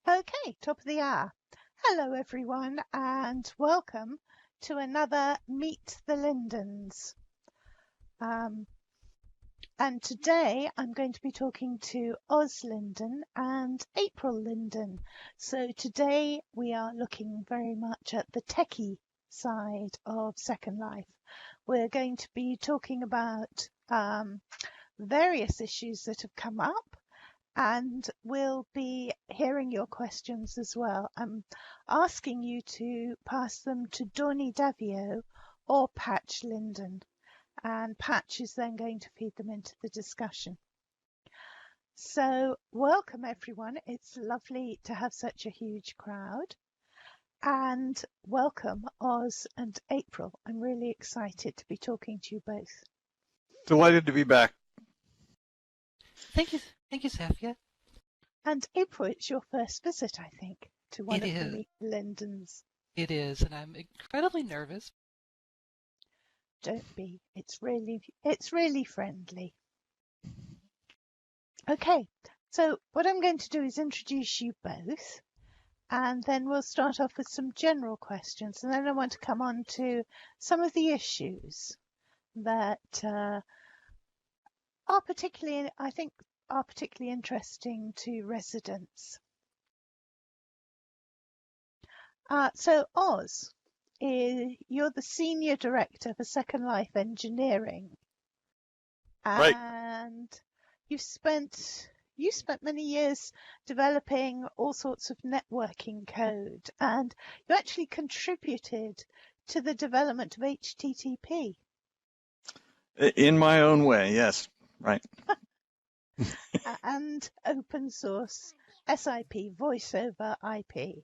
Okay, top of the hour. Hello, everyone, and welcome to another Meet the Lindens. And today I'm going to be talking to Oz Linden and April Linden. So today we are looking very much at the techie side of Second Life. We're going to be talking about various issues that have come up. And we'll be hearing your questions as well. I'm asking you to pass them to Donny Davio or Patch Linden. And Patch is then going to feed them into the discussion. So welcome everyone. It's lovely to have such a huge crowd. And welcome Oz and April. I'm really excited to be talking to you both. Delighted to be back. Thank you, Saffia. And April, it's your first visit, I think, to one It of the is. Meet the Lindens. It is, and I'm incredibly nervous. Don't be. It's really friendly. Okay, so what I'm going to do is introduce you both, and then we'll start off with some general questions, and then I want to come on to some of the issues that are particularly interesting to residents. So Oz, you're the Senior Director for Second Life Engineering. Right. And you spent many years developing all sorts of networking code, and you actually contributed to the development of HTTP. In my own way, yes. Right. And open source SIP, voice over IP.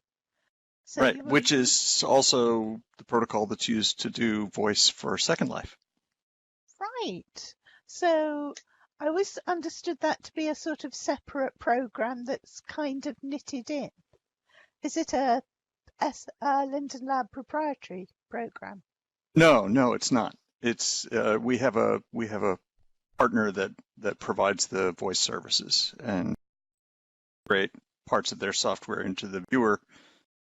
So right, which is also the protocol that's used to do voice for Second Life. Right. So I always understood that to be a sort of separate program that's kind of knitted in. Is it a Linden Lab proprietary program? No, it's not. It's we have a partner that provides the voice services and create parts of their software into the viewer.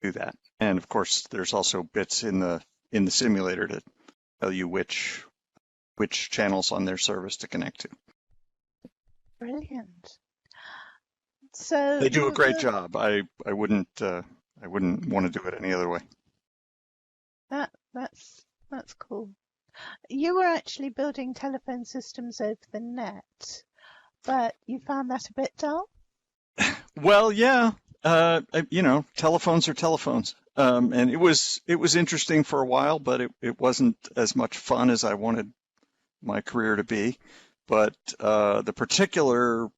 Do that, and of course, there's also bits in the simulator to tell you which channels on their service to connect to. Brilliant. So they do a great job. I wouldn't want to do it any other way. That's cool. You were actually building telephone systems over the net, but you found that a bit dull? Well, yeah. Telephones are telephones. And it was interesting for a while, but it wasn't as much fun as I wanted my career to be. But the particular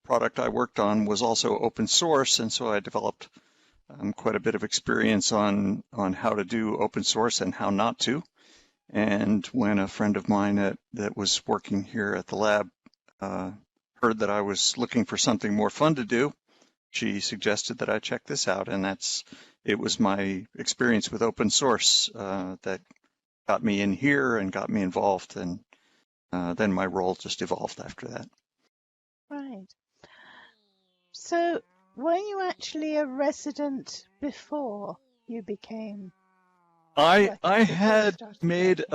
product I worked on was also open source, and so I developed quite a bit of experience on how to do open source and how not to. And when a friend of mine that was working here at the lab heard that I was looking for something more fun to do, she suggested that I check this out, and it was my experience with open source that got me in here and got me involved, and then my role just evolved after that. Right. So were you actually a resident before you became? I had made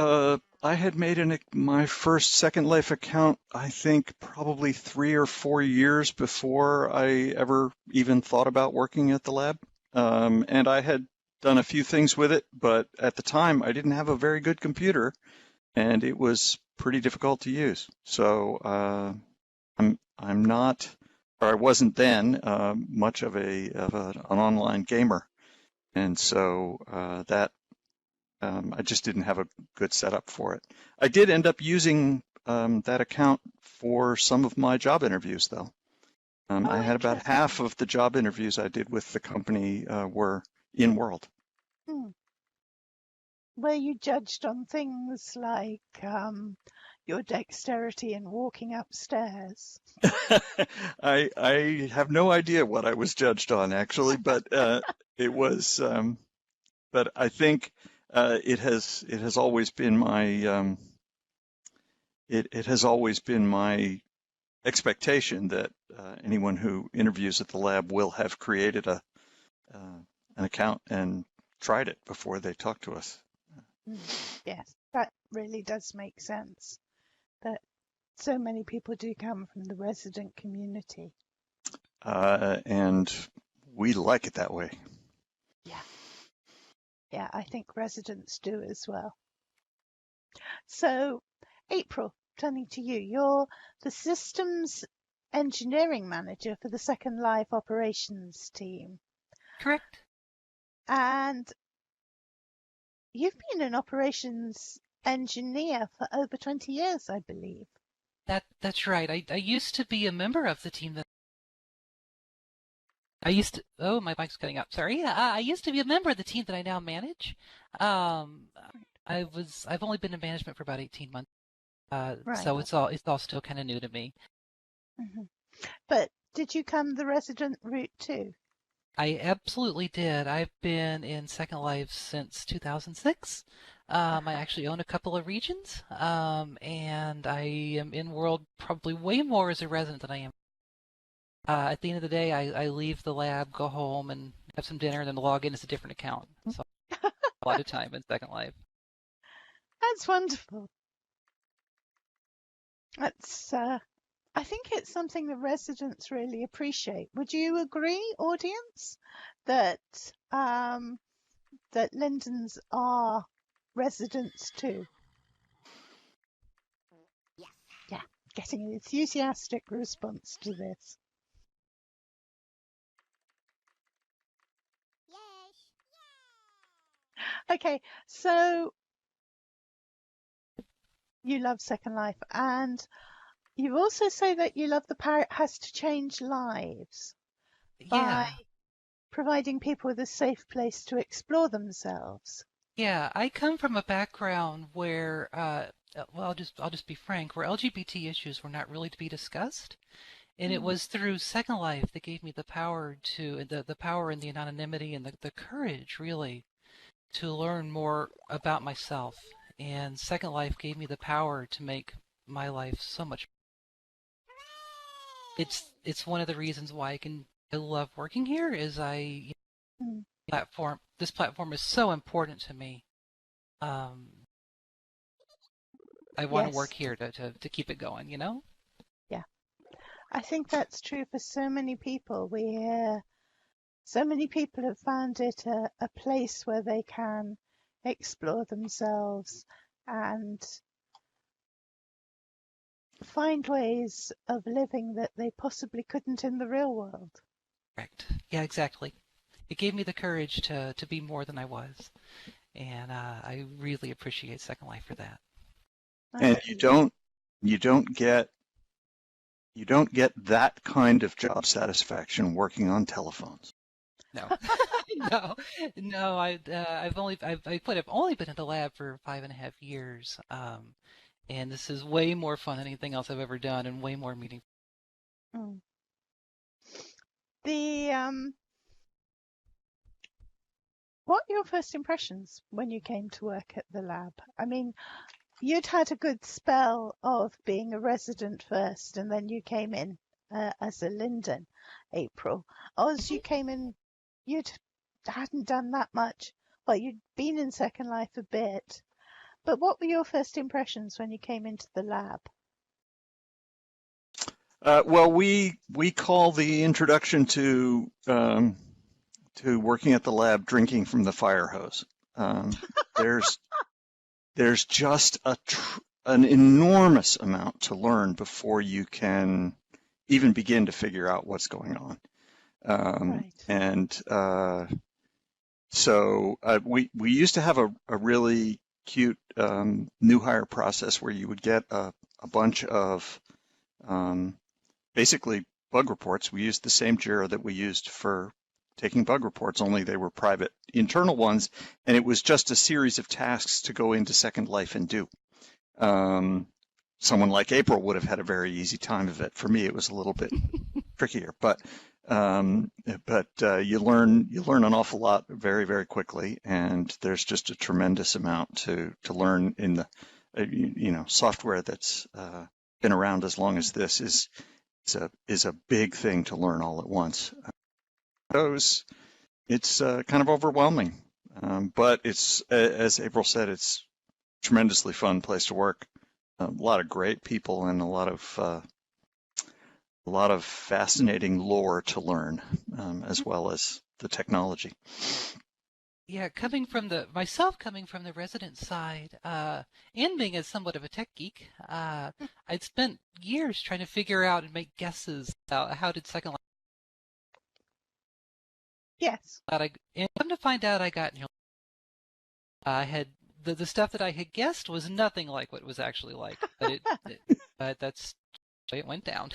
my first Second Life account, I think probably 3 or 4 years before I ever even thought about working at the lab. And I had done a few things with it, but at the time I didn't have a very good computer, and it was pretty difficult to use. So I'm not, or I wasn't then much of an online gamer, and so I just didn't have a good setup for it. I did end up using that account for some of my job interviews, though. I had about half of the job interviews I did with the company were in world. Were you judged on things like your dexterity in walking upstairs? I have no idea what I was judged on, actually, but it was. But I think it has always been my expectation that anyone who interviews at the lab will have created an account and tried it before they talk to us. Yes, that really does make sense. That so many people do come from the resident community. And we like it that way. Yeah, I think residents do as well. So, April, turning to you, you're the systems engineering manager for the Second Life operations team. Correct. And you've been an operations engineer for over 20 years, I believe. That's right. I used to be a member of the team that I used to. Oh, my mic's cutting out. Sorry. Yeah, I used to be a member of the team that I now manage. I've only been in management for about 18 months. Right. So it's all still kind of new to me. Mm-hmm. But did you come the resident route too? I absolutely did. I've been in Second Life since 2006. I actually own a couple of regions, and I am in world probably way more as a resident than I am. At the end of the day, I leave the lab, go home, and have some dinner, and then log in as a different account. So a lot of time in Second Life. That's wonderful. That's I think it's something the residents really appreciate. Would you agree, audience, that that Lindens are residents too? Yes. Yeah, getting an enthusiastic response to this. Yes. Okay, so you love Second Life, and you also say that you love the power it has to change lives by Yeah. providing people with a safe place to explore themselves. Yeah, I come from a background where, well, I'll just be frank, where LGBT issues were not really to be discussed, and it was through Second Life that gave me the power to the power and the anonymity and the courage really to learn more about myself. And Second Life gave me the power to make my life so much. It's one of the reasons why I love working here. Is this platform is so important to me. I want to work here to keep it going, you know? Yeah. I think that's true for so many people. We hear so many people have found it a place where they can explore themselves and find ways of living that they possibly couldn't in the real world. Correct. Yeah, exactly. It gave me the courage to be more than I was. And I really appreciate Second Life for that. And you don't get that kind of job satisfaction working on telephones. No, no. I've only been in the lab for 5.5 years, and this is way more fun than anything else I've ever done, and way more meaningful. What were your first impressions when you came to work at the lab? I mean, you'd had a good spell of being a resident first, and then you came in as a Linden, April. Oz, you came in, hadn't done that much. Well, you'd been in Second Life a bit. But what were your first impressions when you came into the lab? Well, we call the introduction to working at the lab drinking from the fire hose. There's just an enormous amount to learn before you can even begin to figure out what's going on. Right. And so we used to have a really cute new hire process where you would get a bunch of basically bug reports. We used the same Jira that we used for taking bug reports, only they were private internal ones, and it was just a series of tasks to go into Second Life and do. Someone like April would have had a very easy time of it. For me, it was a little bit trickier, but you learn an awful lot very, very quickly, and there's just a tremendous amount to learn in the software that's been around as long as this is a big thing to learn all at once. It's kind of overwhelming, but it's, as April said, it's a tremendously fun place to work. A lot of great people and a lot of fascinating lore to learn, as well as the technology. Yeah, coming from the resident side, and being as somewhat of a tech geek, I'd spent years trying to figure out and make guesses about how did Second Life. Yes. And come to find out, I got, I had the stuff that I had guessed was nothing like what it was actually like, but that's the way it went down.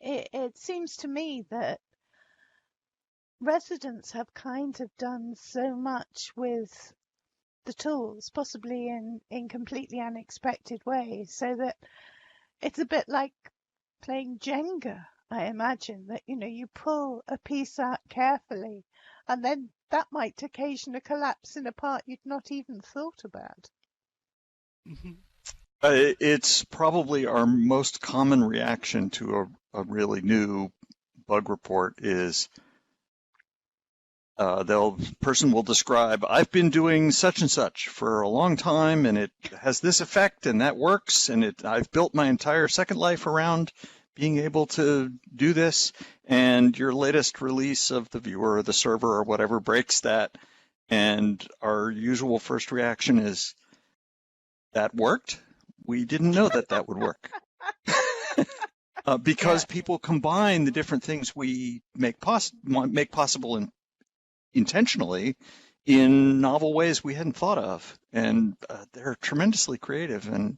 It seems to me that residents have kind of done so much with the tools, possibly in completely unexpected ways, so that it's a bit like playing Jenga. I imagine that, you pull a piece out carefully and then that might occasion a collapse in a part you'd not even thought about. It's probably our most common reaction to a really new bug report is person will describe, I've been doing such and such for a long time and it has this effect and that works and I've built my entire Second Life around being able to do this, and your latest release of the viewer or the server or whatever breaks that, and our usual first reaction is, that worked? We didn't know that would work. Because people combine the different things we make possible intentionally in novel ways we hadn't thought of, and they're tremendously creative and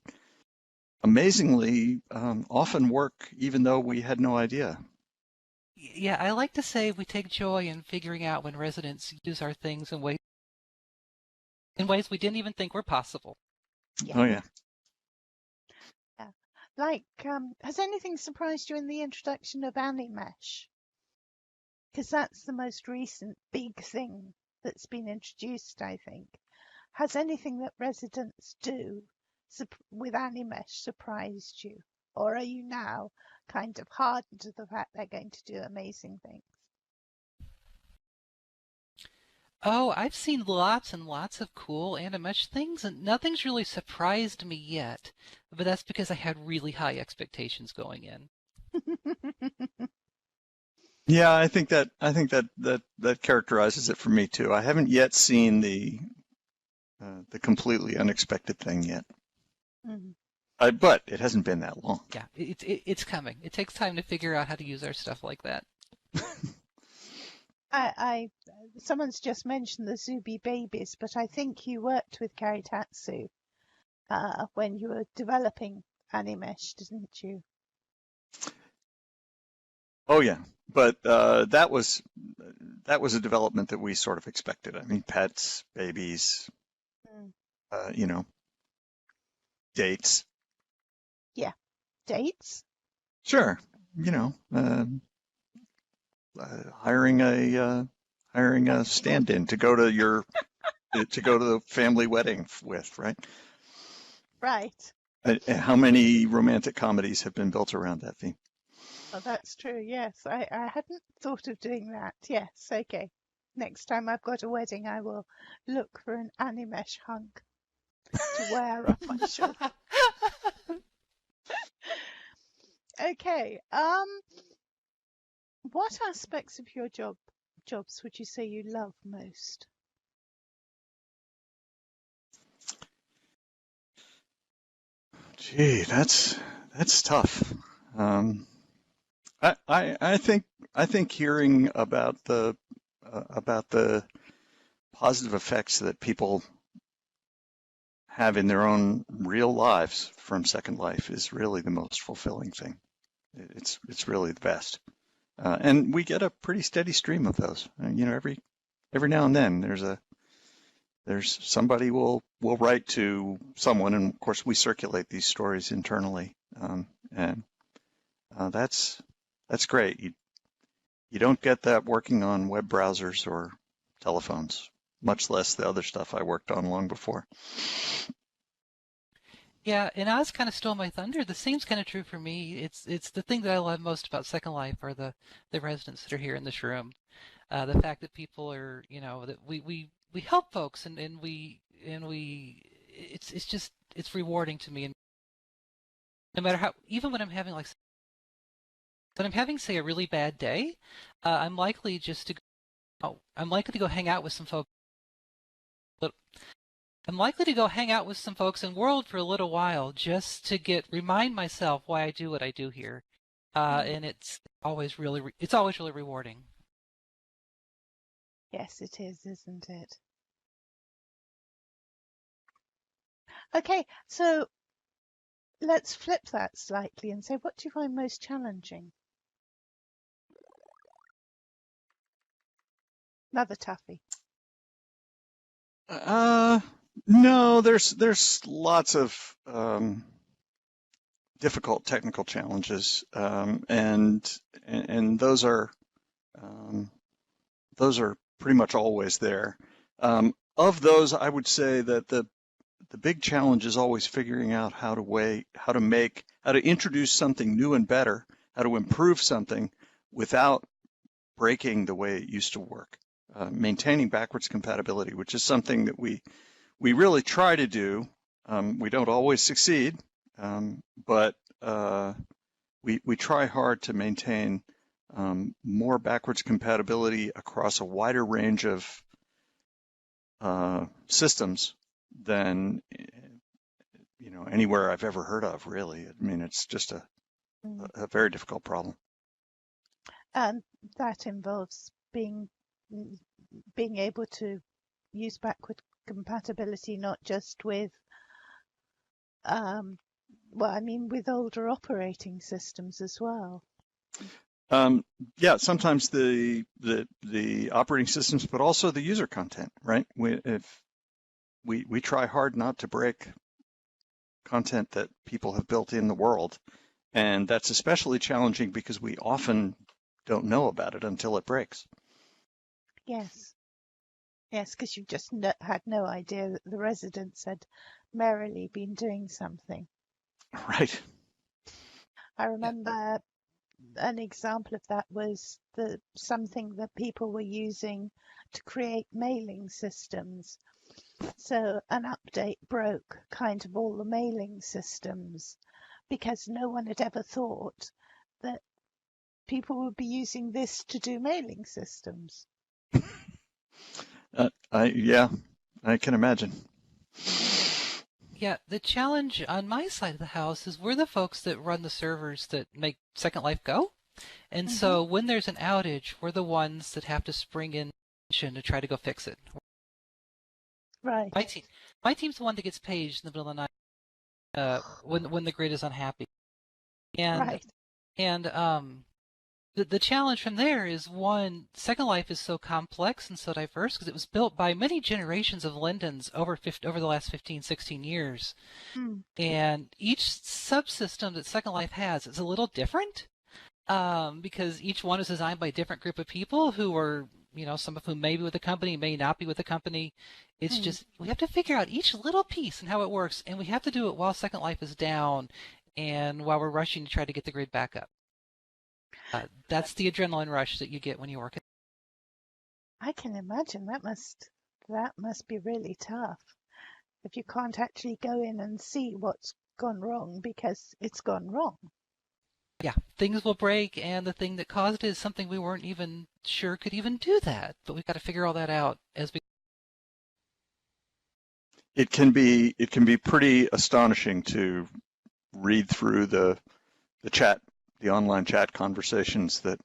amazingly often work even though we had no idea. Yeah, I like to say we take joy in figuring out when residents use our things in ways we didn't even think were possible. Yeah. Oh yeah. Yeah. Like, has anything surprised you in the introduction of Animesh? Because that's the most recent big thing that's been introduced, I think. Has anything that residents do with Animesh surprised you? Or are you now kind of hardened to the fact they're going to do amazing things? Oh, I've seen lots and lots of cool Animesh things, and nothing's really surprised me yet. But that's because I had really high expectations going in. Yeah, I think that characterizes it for me too. I haven't yet seen the completely unexpected thing yet. Mm-hmm. But it hasn't been that long. Yeah, it's coming. It takes time to figure out how to use our stuff like that. Someone's just mentioned the Zubi babies, but I think you worked with Karitatsu when you were developing Animesh, didn't you? Oh yeah, but that was a development that we sort of expected. I mean, pets, babies, dates. Yeah, dates. Sure, hiring a stand-in to go to the family wedding with, right? Right. How many romantic comedies have been built around that theme? Oh, that's true. Yes, I hadn't thought of doing that. Yes, okay. Next time I've got a wedding, I will look for an Animesh hunk to wear on my shoulder. Okay. What aspects of your jobs would you say you love most? Gee, that's tough. I think hearing about the positive effects that people have in their own real lives from Second Life is really the most fulfilling thing. It's really the best, and we get a pretty steady stream of those. Every now and then there's somebody will write to someone, and of course we circulate these stories internally, and that's great. You don't get that working on web browsers or telephones, much less the other stuff I worked on long before. Yeah, and Oz kind of stole my thunder. The same's kind of true for me. It's the thing that I love most about Second Life are the residents that are here in this room. The fact that people are, that we help folks and we it's just it's rewarding to me. And no matter how, even when I'm having say a really bad day, I'm likely just to I'm likely to go hang out with some folks. I'm likely to go hang out with some folks in World for a little while just to remind myself why I do what I do here, and it's always really rewarding. Yes, it is, isn't it? Okay, so let's flip that slightly and say, what do you find most challenging? Another toughie. No, there's lots of difficult technical challenges, and those are pretty much always there. Of those, I would say that the big challenge is always figuring out how to introduce something new and better, how to improve something without breaking the way it used to work. Maintaining backwards compatibility, which is something that we really try to do. We don't always succeed, but we try hard to maintain more backwards compatibility across a wider range of systems than anywhere I've ever heard of, really. I mean, it's just a very difficult problem. And that involves being able to use backward compatibility not just with with older operating systems as well. Yeah, sometimes the operating systems, but also the user content, right? We try hard not to break content that people have built in the world, and that's especially challenging because we often don't know about it until it breaks. Yes, because you just had no idea that the residents had merrily been doing something. Right. I remember an example of that was something that people were using to create mailing systems. So an update broke kind of all the mailing systems because no one had ever thought that people would be using this to do mailing systems. I can imagine. Yeah, the challenge on my side of the house is we're the folks that run the servers that make Second Life go. And so when there's an outage, we're the ones that have to spring in to try to go fix it. Right. My team's the one that gets paged in the middle of the night when the grid is unhappy. And the challenge from there is, one, Second Life is so complex and so diverse because it was built by many generations of Lindens over the last 15, 16 years. And each subsystem that Second Life has is a little different because each one is designed by a different group of people who are, some of whom may be with the company, may not be with the company. It's just, we have to figure out each little piece and how it works, and we have to do it while Second Life is down and while we're rushing to try to get the grid back up. That's the adrenaline rush that you get when you work. I can imagine that must be really tough if you can't actually go in and see what's gone wrong because it's gone wrong. Yeah, things will break, and the thing that caused it is something we weren't even sure could even do that. But we've got to figure all that out as we. It can be pretty astonishing to read through the chat, the online chat conversations that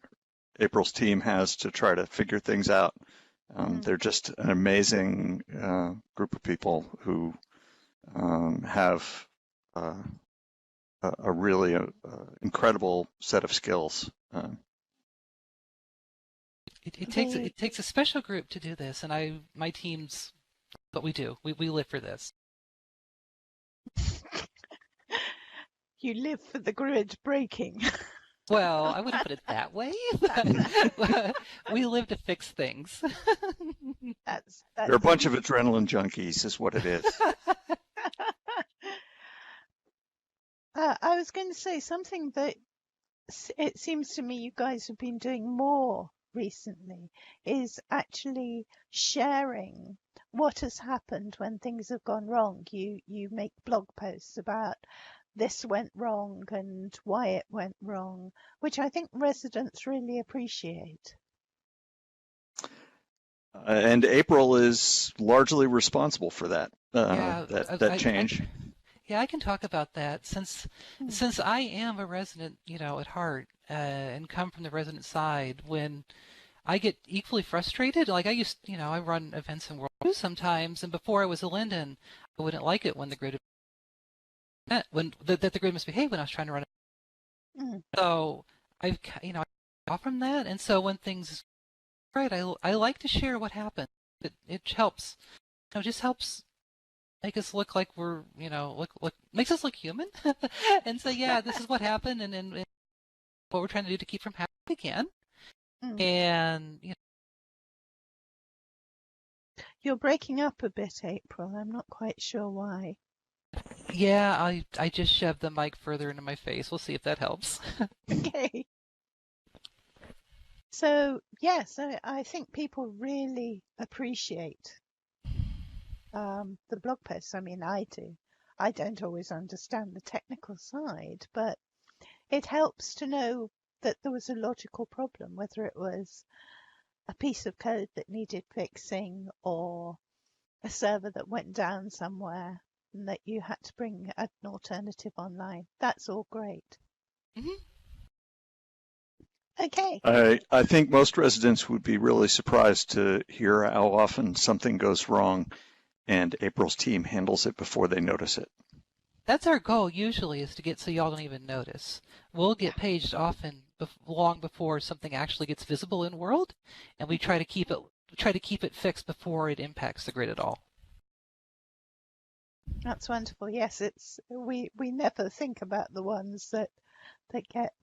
April's team has to try to figure things out. They're just an amazing group of people who have a really incredible set of skills. It takes a special group to do this, and my team's what we do. We live for this. You live for the grid breaking. Well, I wouldn't put it that way. We live to fix things. They're a bunch of adrenaline junkies, is what it is. I was going to say something that it seems to me you guys have been doing more recently is actually sharing what has happened when things have gone wrong. You make blog posts about this went wrong and why it went wrong, which I think residents really appreciate. And April is largely responsible for that, Yeah, that change. yeah, I can talk about that since Hmm. I am a resident, at heart, and come from the resident side. When I get equally frustrated, like I run events in World News sometimes, and before I was a Linden, I wouldn't like it when the grid that the grid misbehaved when I was trying to run. Hmm. So I've off from that, and so when things right, I like to share what happened. It helps, just helps make us look like we're, look makes us look human, and so yeah, this is what happened, and what we're trying to do to keep from happening again, Hmm. and You're breaking up a bit, April. I'm not quite sure why. yeah, I just shoved the mic further into my face. We'll see if that helps. Okay. So yes, I think people really appreciate the blog posts. I mean, I do. I don't always understand the technical side, but it helps to know that there was a logical problem, whether it was a piece of code that needed fixing or a server that went down somewhere and that you had to bring an alternative online. That's all great. Mhm. Okay. I think most residents would be really surprised to hear how often something goes wrong and April's team handles it before they notice it. That's our goal usually, is to get so y'all don't even notice. We'll Yeah. get paged often long before something actually gets visible in world, and we try to keep it fixed before it impacts the grid at all. That's wonderful. Yes, it's we never think about the ones that get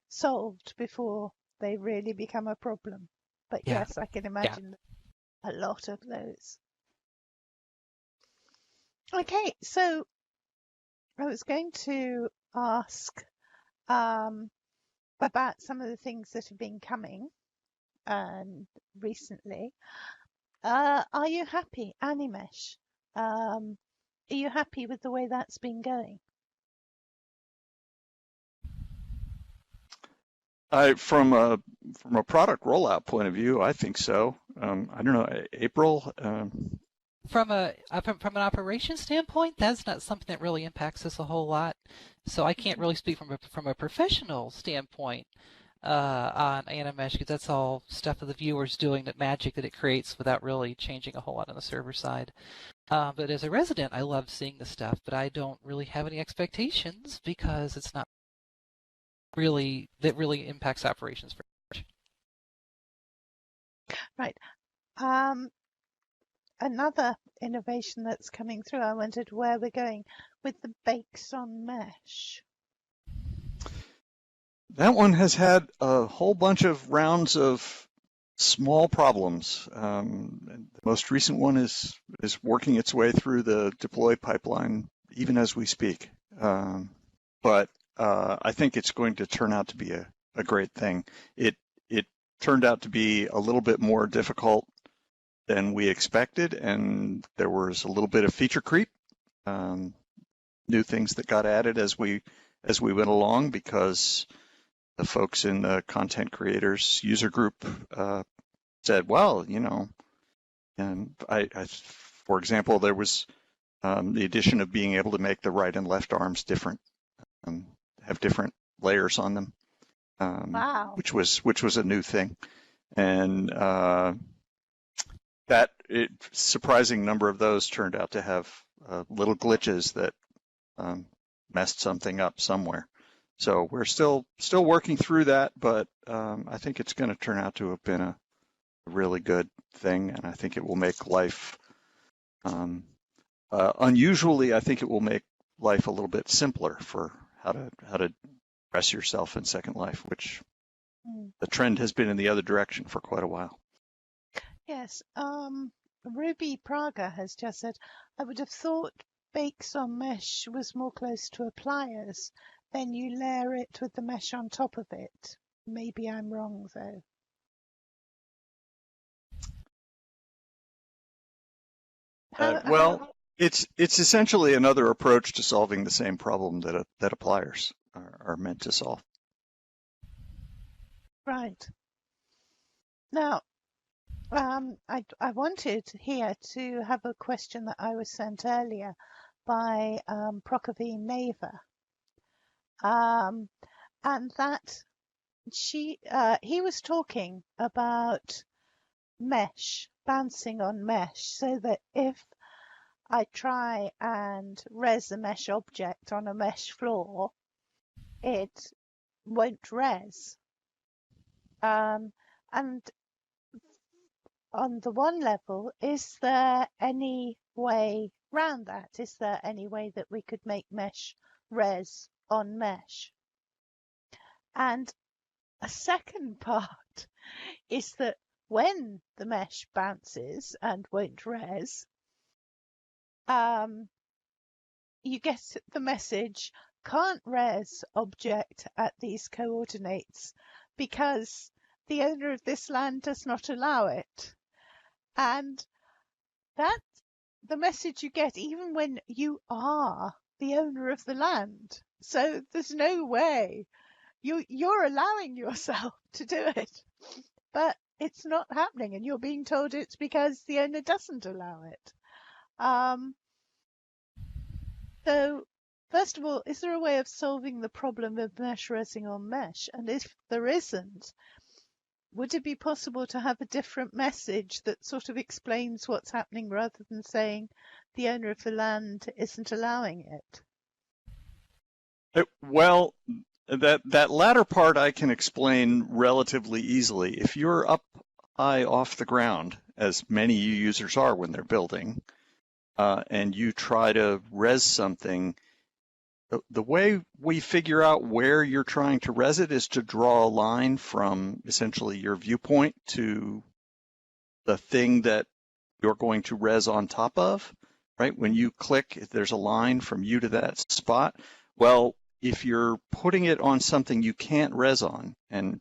solved before they really become a problem. But Yeah, yes, I can yeah. imagine a lot of those. Okay, so I was going to ask about some of the things that have been coming recently. Are you happy, Animesh? Are you happy with the way that's been going? From a product rollout point of view, I think so. I don't know, April. From an operations standpoint, that's not something that really impacts us a whole lot. So I can't really speak from a professional standpoint on Animesh, because that's all stuff that the viewer's doing, that magic that it creates without really changing a whole lot on the server side. But as a resident, I love seeing the stuff, but I don't really have any expectations because it's not really impacts operations very much. Right. Another innovation that's coming through, I wondered where we're going with the bakes on mesh. That one has had a whole bunch of rounds of small problems. The most recent one is working its way through the deploy pipeline even as we speak. But I think it's going to turn out to be a great thing. It turned out to be a little bit more difficult than we expected, and there was a little bit of feature creep. New things that got added as we went along, because the folks in the content creators user group said, well, and for example, there was the addition of being able to make the right and left arms different, have different layers on them, Wow. which was a new thing, and that surprising number of those turned out to have little glitches that messed something up somewhere. So we're still working through that, but I think it's going to turn out to have been a really good thing, and I think it will make life unusually. I think it will make life a little bit simpler for how to dress yourself in Second Life, which the trend has been in the other direction for quite a while. Yes. Ruby Praga has just said, I would have thought bakes on mesh was more close to a pliers, then you layer it with the mesh on top of it. Maybe I'm wrong though. Well, it's essentially another approach to solving the same problem that pliers are meant to solve. Right. Now, I wanted here to have a question that I was sent earlier by Prokofie Neva, and that he was talking about mesh, bouncing on mesh, so that if I try and res a mesh object on a mesh floor, it won't res. And on the one level, is there any way round that? Is there any way that we could make mesh res on mesh? And a second part is that when the mesh bounces and won't res, you get the message, can't res object at these coordinates because the owner of this land does not allow it. And that's the message you get even when you are the owner of the land. So there's no way you're allowing yourself to do it, but it's not happening, and you're being told it's because the owner doesn't allow it. So first of all, is there a way of solving the problem of mesh resing on mesh? And if there isn't, would it be possible to have a different message that sort of explains what's happening rather than saying the owner of the land isn't allowing it? Well, that latter part I can explain relatively easily. If you're up high off the ground, as many users are when they're building, and you try to res something, the way we figure out where you're trying to res it is to draw a line from essentially your viewpoint to the thing that you're going to res on top of, right? When you click, there's a line from you to that spot. Well, if you're putting it on something you can't res on, and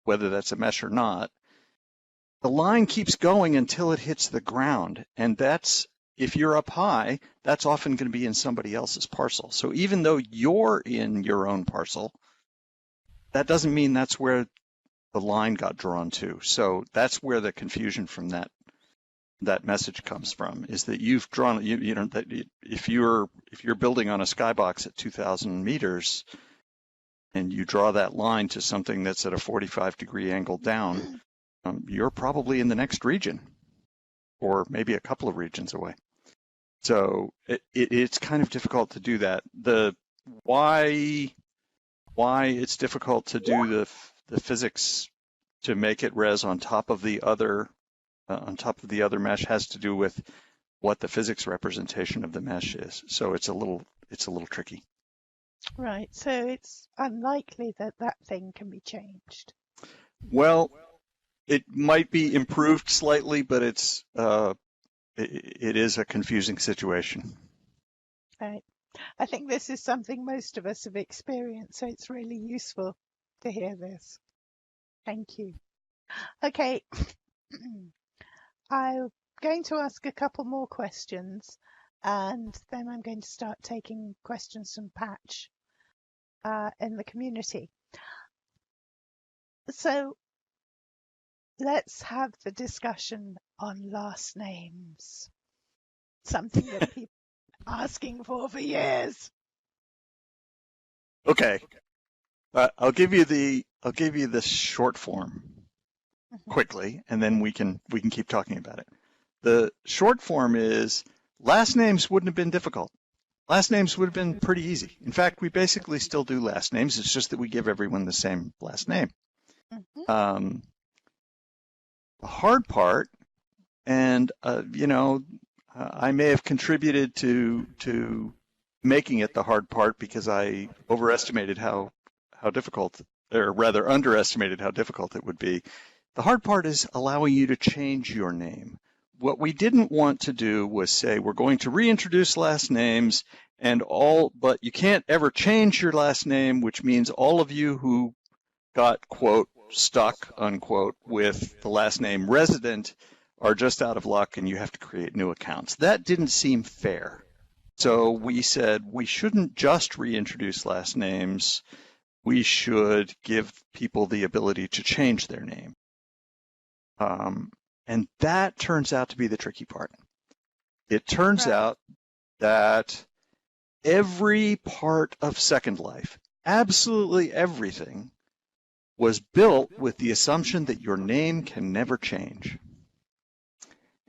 whether that's a mesh or not, the line keeps going until it hits the ground. And that's, if you're up high, that's often going to be in somebody else's parcel. So even though you're in your own parcel, that doesn't mean that's where the line got drawn to. So that's where the confusion from that message comes from, is that you've drawn, you know, that if you're building on a skybox at 2,000 meters and you draw that line to something that's at a 45-degree angle down, you're probably in the next region, or maybe a couple of regions away. So it's kind of difficult to do that. The why it's difficult to do the physics to make it res on top of the other mesh has to do with what the physics representation of the mesh is. So it's a little tricky. Right. So it's unlikely that that thing can be changed. Well, it might be improved slightly, but it is a confusing situation. Right. I think this is something most of us have experienced, so it's really useful to hear this. Thank you. Okay. I'm going to ask a couple more questions, and then I'm going to start taking questions from Patch in the community. So let's have the discussion on last names, something that people are asking for years. Okay, I'll give you the short form quickly, and then we can keep talking about it. The short form is last names wouldn't have been difficult. Last names would have been pretty easy. In fact, we basically still do last names. It's just that we give everyone the same last name. The hard part, and I may have contributed to making it the hard part because I overestimated how difficult, or rather underestimated how difficult it would be. The hard part is allowing you to change your name. what we didn't want to do was say we're going to reintroduce last names but you can't ever change your last name, which means all of you who got, quote, stuck, unquote, with the last name resident are just out of luck and you have to create new accounts. That didn't seem fair. So we said we shouldn't just reintroduce last names. We should give people the ability to change their name. And that turns out to be the tricky part. It turns out that every part of Second Life, absolutely everything, was built with the assumption that your name can never change.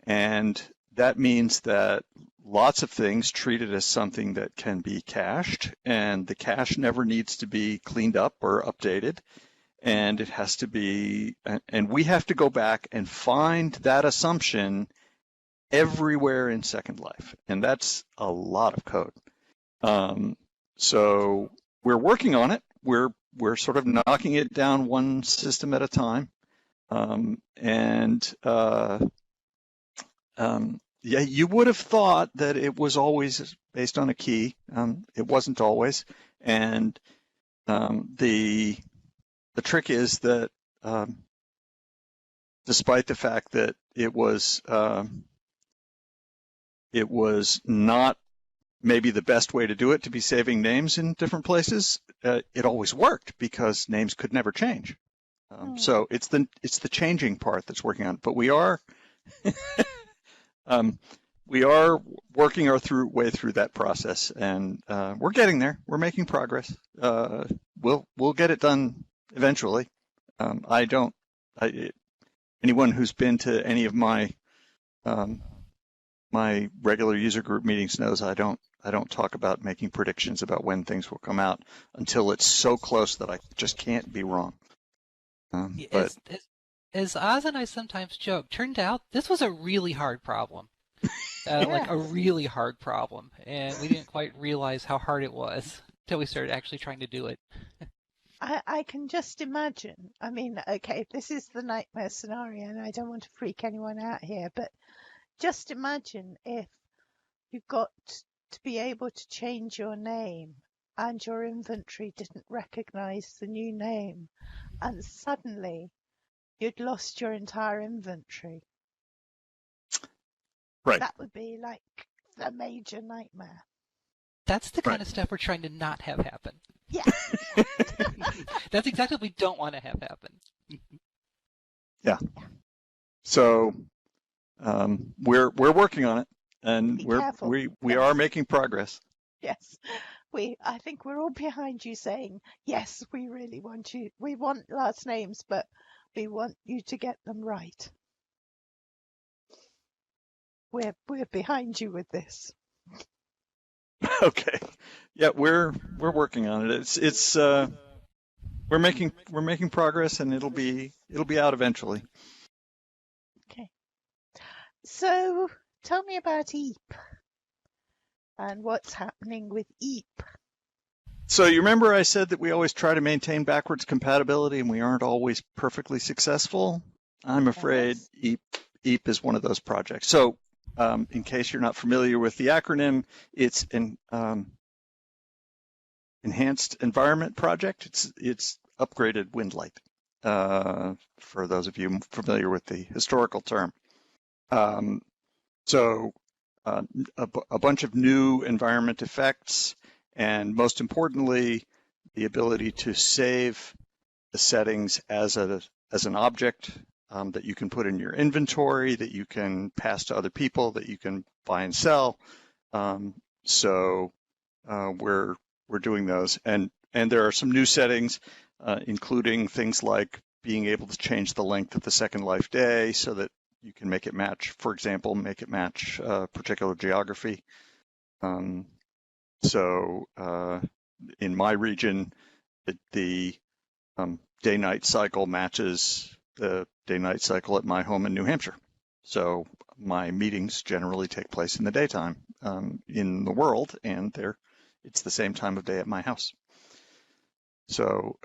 And that means that lots of things treated as something that can be cached, and the cache never needs to be cleaned up or updated. And it has to be, and we have to go back and find that assumption everywhere in Second Life. And that's a lot of code. So we're working on it. We're sort of knocking it down one system at a time. Yeah, you would have thought that it was always based on a key. It wasn't always. And the trick is that despite the fact that it was not maybe the best way to do it, to be saving names in different places, it always worked because names could never change. So it's the changing part that's working on it. But we are working our way through that process, and we're getting there. We're making progress. We'll get it done eventually. Anyone who's been to any of my my regular user group meetings knows I don't talk about making predictions about when things will come out until it's so close that I just can't be wrong. As Oz and I sometimes joke, turned out this was a really hard problem. Like a really hard problem, and we didn't quite realize how hard it was until we started actually trying to do it. I can just imagine. I mean, okay, this is the nightmare scenario, and I don't want to freak anyone out here, but just imagine if you got to be able to change your name and your inventory didn't recognize the new name, and suddenly you'd lost your entire inventory. Right. That would be like the major nightmare. That's the kind of stuff we're trying to not have happen. Yeah. That's exactly what we don't want to have happen. Yeah. So we're working on it, and we are making progress. Yes. I think we're all behind you saying, yes, we really want you. We want last names, but we want you to get them right. We're behind you with this. Okay. Yeah, we're working on it. It's we're making progress, and it'll be out eventually. Okay. So tell me about EAP and what's happening with EAP. So you remember I said that we always try to maintain backwards compatibility, and we aren't always perfectly successful? I'm afraid EAP is one of those projects. So in case you're not familiar with the acronym, it's an Enhanced Environment Project. It's upgraded Windlight, for those of you familiar with the historical term. So a bunch of new environment effects, and most importantly, the ability to save the settings as an object that you can put in your inventory, that you can pass to other people, that you can buy and sell. So we're doing those, and there are some new settings, including things like being able to change the length of the Second Life day so that you can make it match, for example, particular geography. So in my region, the day-night cycle matches the day-night cycle at my home in New Hampshire. So my meetings generally take place in the daytime in the world, and it's the same time of day at my house. So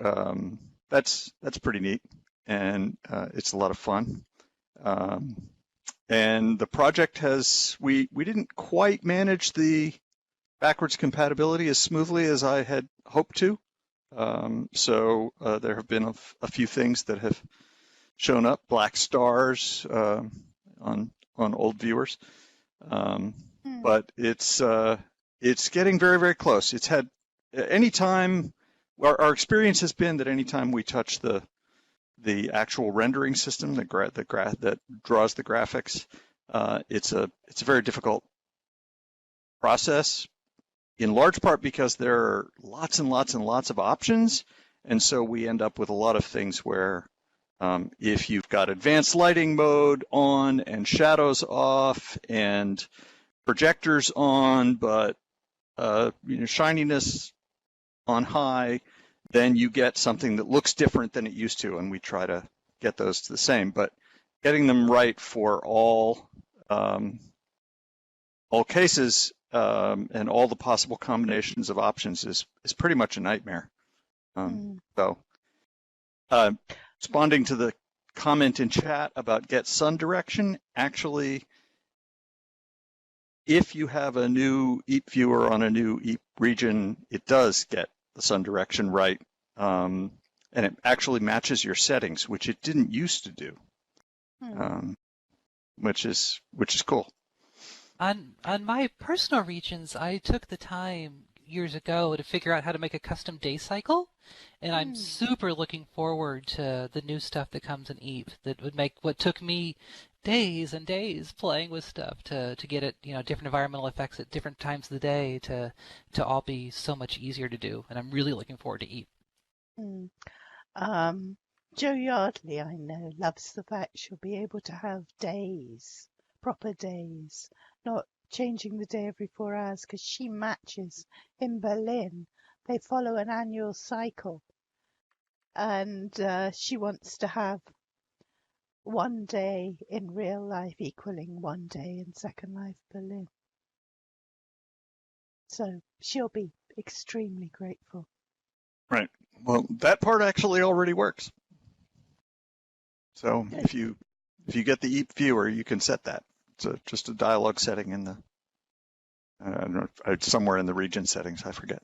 that's pretty neat, and it's a lot of fun. And the project we didn't quite manage the backwards compatibility as smoothly as I had hoped to. So there have been a few things that have shown up, black stars on old viewers. But it's getting very, very close. It's had anytime our experience has been that anytime we touch the actual rendering system, that draws the graphics, it's a very difficult process, in large part because there are lots and lots and lots of options, and so we end up with a lot of things where if you've got advanced lighting mode on and shadows off and projectors on, but shininess on high, then you get something that looks different than it used to, and we try to get those to the same. But getting them right for all cases and all the possible combinations of options is pretty much a nightmare. So, responding to the comment in chat about get sun direction, actually, if you have a new EAP viewer on a new EAP region, it does get the sun direction right, and it actually matches your settings, which it didn't used to do, which is cool. On my personal regions, I took the time years ago to figure out how to make a custom day cycle, and I'm super looking forward to the new stuff that comes in EAP that would make what took me days and days playing with stuff to get it, different environmental effects at different times of the day to all be so much easier to do. And I'm really looking forward to EAP. Joe Yardley, I know, loves the fact she'll be able to have days, proper days, not changing the day every 4 hours, because she matches in Berlin. They follow an annual cycle, and she wants to have one day in real life equaling one day in Second Life Berlin. So she'll be extremely grateful. Right. Well, that part actually already works. So if you get the EAP viewer, you can set that. It's just a dialog setting in the I don't know, somewhere in the region settings. I forget.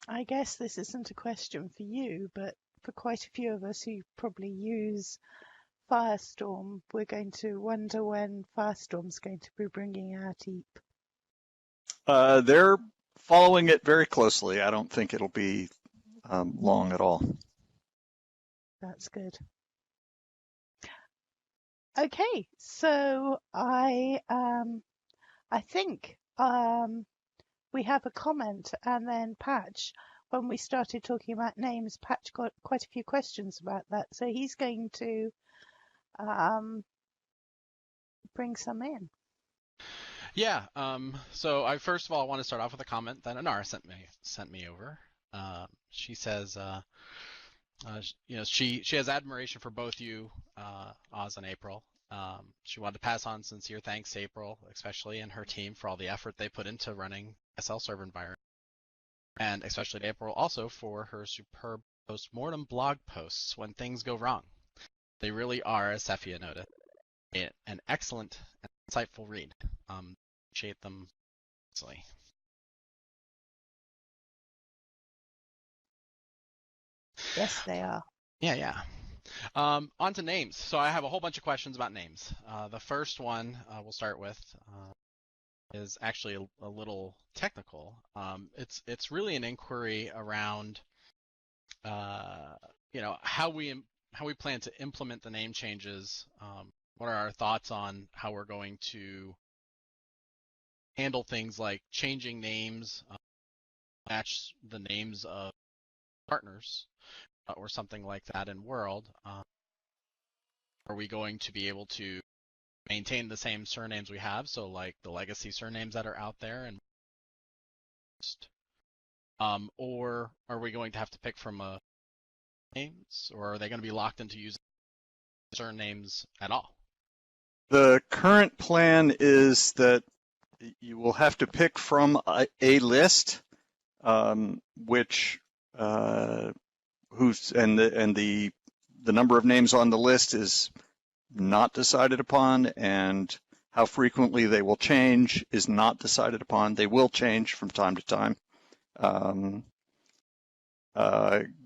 I guess this isn't a question for you, but for quite a few of us who probably use Firestorm, we're going to wonder when Firestorm's going to be bringing out EAP. They're following it very closely. I don't think it'll be long at all. That's good. Okay, so I think we have a comment, and then Patch, when we started talking about names, Patch got quite a few questions about that, so he's going to bring some in. Yeah. So I first of all want to start off with a comment that Anara sent me over. She says, she has admiration for both you, Oz and April. She wanted to pass on sincere thanks to April, especially and her team, for all the effort they put into running SL server environment, and especially to April also for her superb post-mortem blog posts when things go wrong. They really are, as Saffia noted, an excellent and insightful read. Appreciate them easily. Yes, they are. Yeah. On to names. So I have a whole bunch of questions about names. The first one we'll start with is actually a little technical. It's really an inquiry around how we plan to implement the name changes. What are our thoughts on how we're going to handle things like changing names, match the names of partners, or something like that in World? Are we going to be able to maintain the same surnames we have, so like the legacy surnames that are out there, and or are we going to have to pick from names, or are they going to be locked into using surnames at all? The current plan is that you will have to pick from a list, which the number of names on the list is not decided upon, and how frequently they will change is not decided upon. They will change from time to time,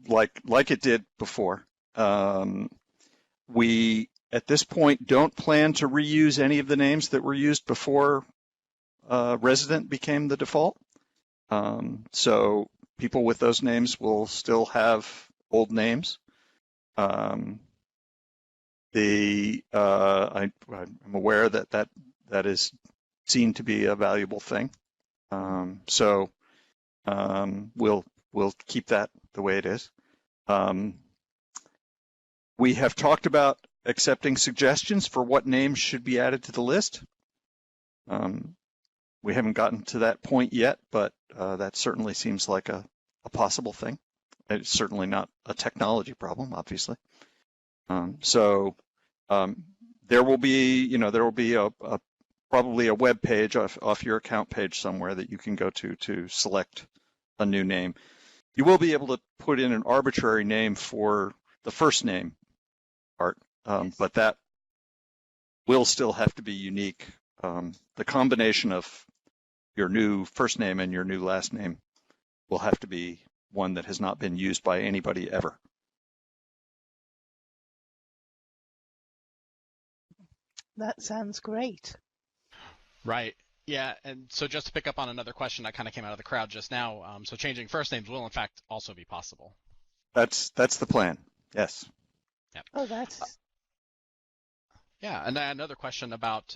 like it did before. We, at this point, don't plan to reuse any of the names that were used before resident became the default. So people with those names will still have old names. I'm aware that is seen to be a valuable thing. So we'll keep that the way it is. We have talked about accepting suggestions for what names should be added to the list. We haven't gotten to that point yet, but that certainly seems like a possible thing. It's certainly not a technology problem, obviously. So there will be, probably a web page off your account page somewhere that you can go to select a new name. You will be able to put in an arbitrary name for the first name part, Yes. but that will still have to be unique. The combination of your new first name and your new last name will have to be one that has not been used by anybody ever. That sounds great. Right. Yeah, and so just to pick up on another question that kind of came out of the crowd just now, so changing first names will in fact also be possible. That's the plan. Yes. Yep. Oh, that's Yeah, and another question about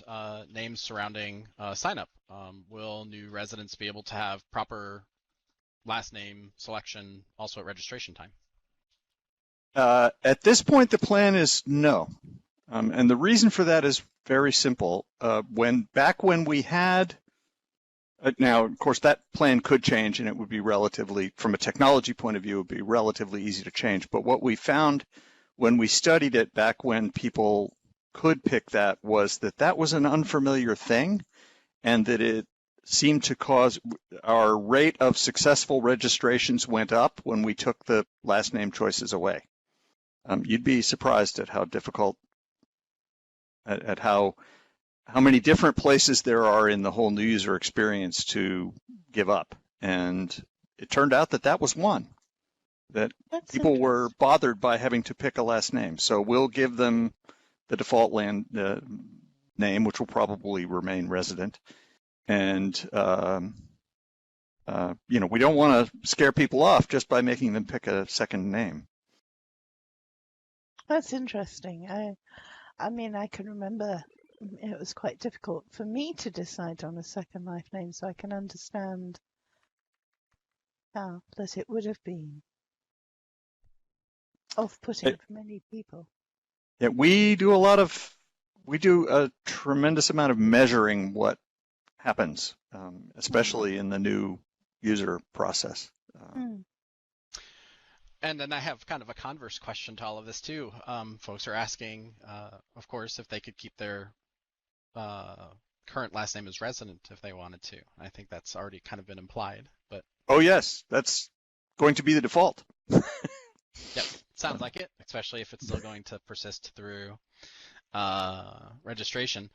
names surrounding sign up. Will new residents be able to have proper last name selection also at registration time? At this point, the plan is no. And the reason for that is very simple. Back when we had, now, of course, that plan could change and it would be relatively, from a technology point of view, it would be relatively easy to change. But what we found when we studied it back when people could pick that was that was an unfamiliar thing, and that it seemed to cause our rate of successful registrations went up when we took the last name choices away. You'd be surprised at how difficult, at how many different places there are in the whole new user experience to give up. And it turned out that was one, that that's people were interesting. bothered by having to pick a last name. So we'll give them the default name, which will probably remain resident. And, we don't want to scare people off just by making them pick a second name. That's interesting. I mean, I can remember it was quite difficult for me to decide on a second life name, so I can understand how that it would have been off-putting for many people. Yeah, we do a tremendous amount of measuring what happens, especially in the new user process. And then I have kind of a converse question to all of this too. Folks are asking, of course, if they could keep their current last name as resident if they wanted to. I think that's already kind of been implied, but. Oh yes, that's going to be the default. Yep, sounds like it, especially if it's still going to persist through registration.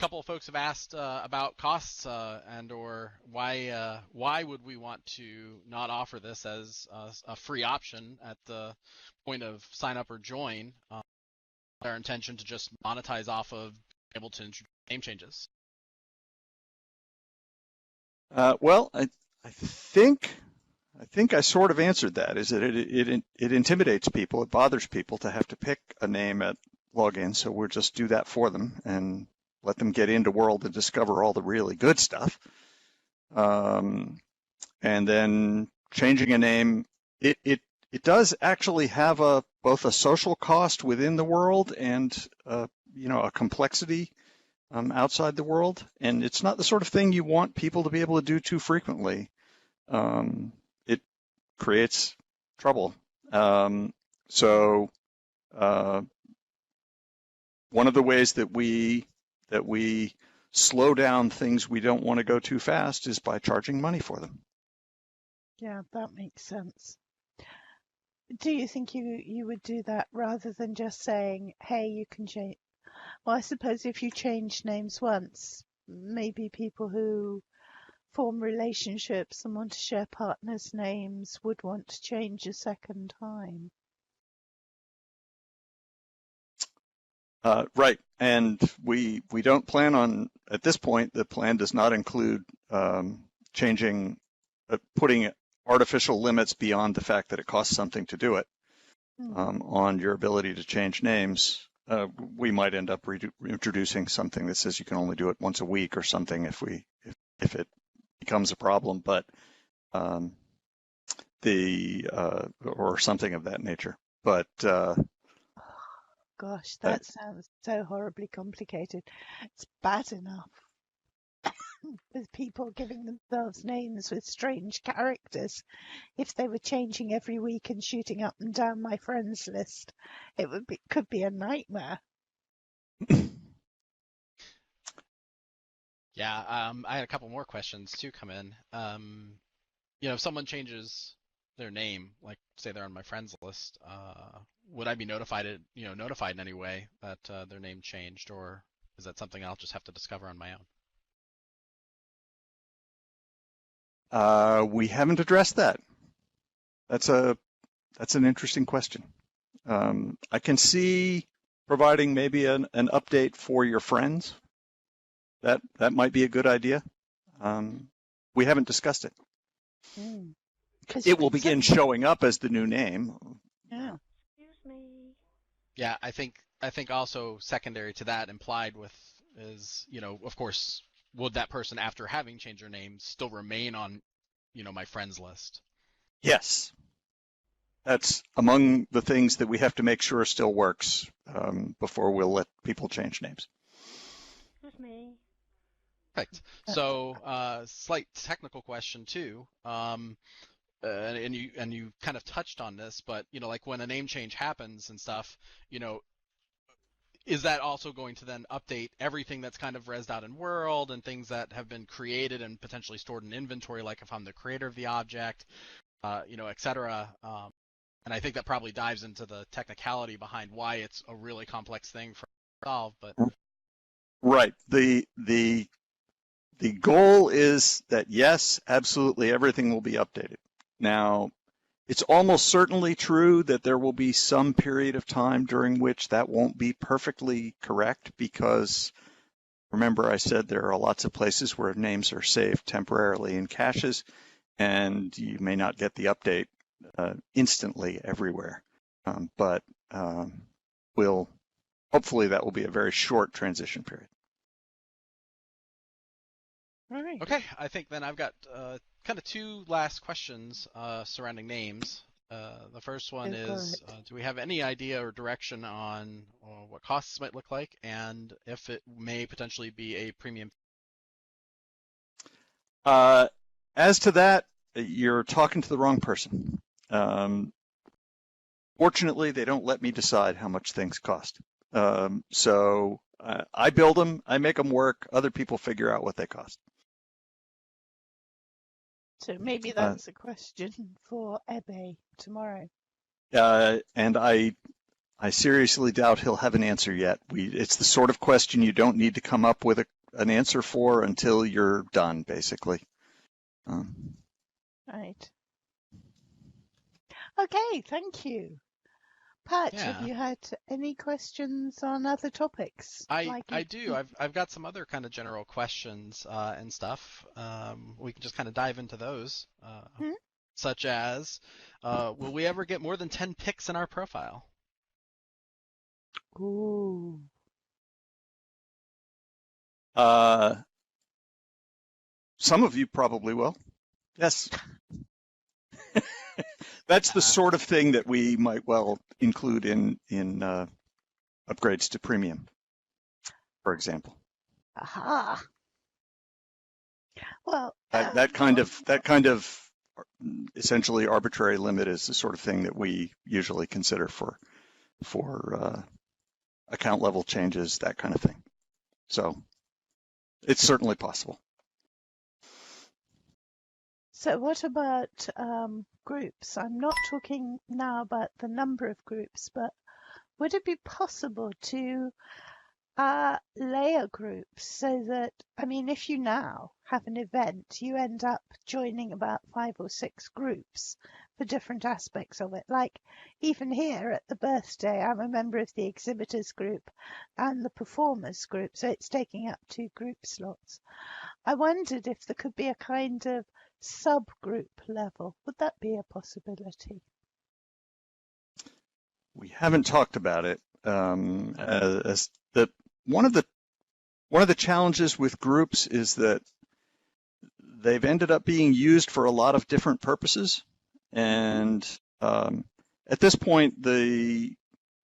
Couple of folks have asked about costs and/or why would we want to not offer this as a free option at the point of sign up or join? Our intention to just monetize off of able to introduce name changes. Well, I think I sort of answered that. Is that it intimidates people, it bothers people to have to pick a name at login, so we'll just do that for them and let them get into World and discover all the really good stuff. And then changing a name, it does actually have both a social cost within the World and a complexity outside the World, and it's not the sort of thing you want people to be able to do too frequently. It creates trouble. So one of the ways that we slow down things we don't want to go too fast is by charging money for them. Yeah, that makes sense. do you think you would do that rather than just saying, hey, you can change? Well, I suppose if you change names once, maybe people who form relationships and want to share partners' names would want to change a second time. Right. And we don't plan on, at this point, the plan does not include changing, putting artificial limits beyond the fact that it costs something to do it on your ability to change names. We might end up introducing something that says you can only do it once a week or something if it becomes a problem, but or something of that nature. But gosh, that sounds so horribly complicated. It's bad enough with people giving themselves names with strange characters. If they were changing every week and shooting up and down my friends list, could be a nightmare. Yeah, I had a couple more questions too come in. If someone changes their name, like say they're on my friends list, would I be notified in any way that their name changed, or is that something I'll just have to discover on my own? We haven't addressed that. That's an interesting question. I can see providing maybe an update for your friends. That might be a good idea. We haven't discussed it. It will begin showing up as the new name. Yeah. Excuse me. Yeah, I think also secondary to that implied is, of course, would that person after having changed their name still remain on, my friends list? Yes. That's among the things that we have to make sure still works before we'll let people change names. Excuse me. Perfect. So, slight technical question too. And you kind of touched on this, but like when a name change happens and stuff, is that also going to then update everything that's kind of rezzed out in world and things that have been created and potentially stored in inventory, like if I'm the creator of the object, et cetera. And I think that probably dives into the technicality behind why it's a really complex thing for solve. But right, the goal is that yes, absolutely everything will be updated. Now, it's almost certainly true that there will be some period of time during which that won't be perfectly correct because remember I said there are lots of places where names are saved temporarily in caches and you may not get the update instantly everywhere. But hopefully that will be a very short transition period. All right. Okay, I think then I've got kind of two last questions surrounding names. The first one is, do we have any idea or direction on what costs might look like and if it may potentially be a premium? As to that, you're talking to the wrong person. Fortunately, they don't let me decide how much things cost. So I build them, I make them work, other people figure out what they cost. So maybe that's a question for Ebe tomorrow. And I seriously doubt he'll have an answer yet. It's the sort of question you don't need to come up with an answer for until you're done, basically. Right. Okay, thank you. Pat, have you had any questions on other topics? I do. I've got some other kind of general questions and stuff. We can just kind of dive into those, such as, will we ever get more than 10 pics in our profile? Ooh. Some of you probably will. Yes. That's the sort of thing that we might well include in upgrades to premium, for example. Aha. Well, that kind of essentially arbitrary limit is the sort of thing that we usually consider for account level changes, that kind of thing. So it's certainly possible. So what about groups? I'm not talking now about the number of groups, but would it be possible to layer groups so that, I mean, if you now have an event, you end up joining about 5 or 6 groups for different aspects of it. Like even here at the birthday, I'm a member of the exhibitors group and the performers group, so it's taking up 2 group slots. I wondered if there could be a kind of subgroup level. Would that be a possibility? We haven't talked about it. As the one of the challenges with groups is that they've ended up being used for a lot of different purposes, and at this point, the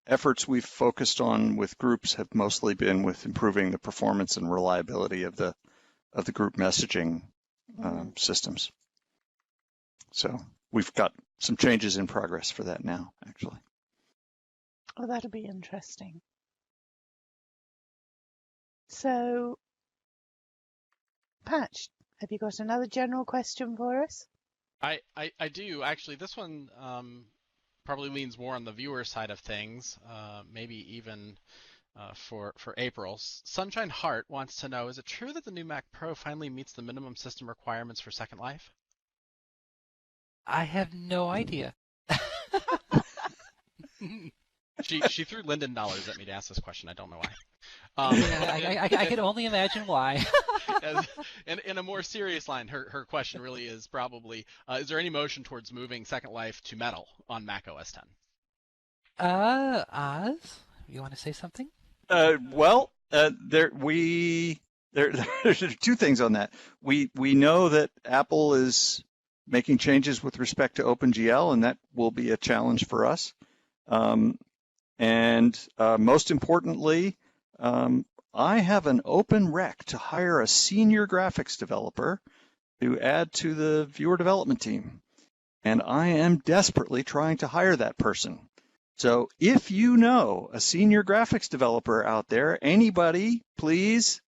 efforts we've focused on with groups have mostly been with improving the performance and reliability of the group messaging systems. So we've got some changes in progress for that now, actually. Oh, that'll be interesting. So, Patch, have you got another general question for us? I do actually. This one probably leans more on the viewer side of things, maybe even for April. Sunshine Heart wants to know, is it true that the new Mac Pro finally meets the minimum system requirements for Second Life? I have no idea. She threw Linden dollars at me to ask this question. I don't know why. I can only imagine why. In a more serious line, her question really is probably, is there any motion towards moving Second Life to Metal on Mac OS X? Oz, you want to say something? Well, there's 2 things on that. We know that Apple is making changes with respect to OpenGL, and that will be a challenge for us. And most importantly, I have an open rec to hire a senior graphics developer to add to the viewer development team. And I am desperately trying to hire that person. So if you know a senior graphics developer out there, anybody, please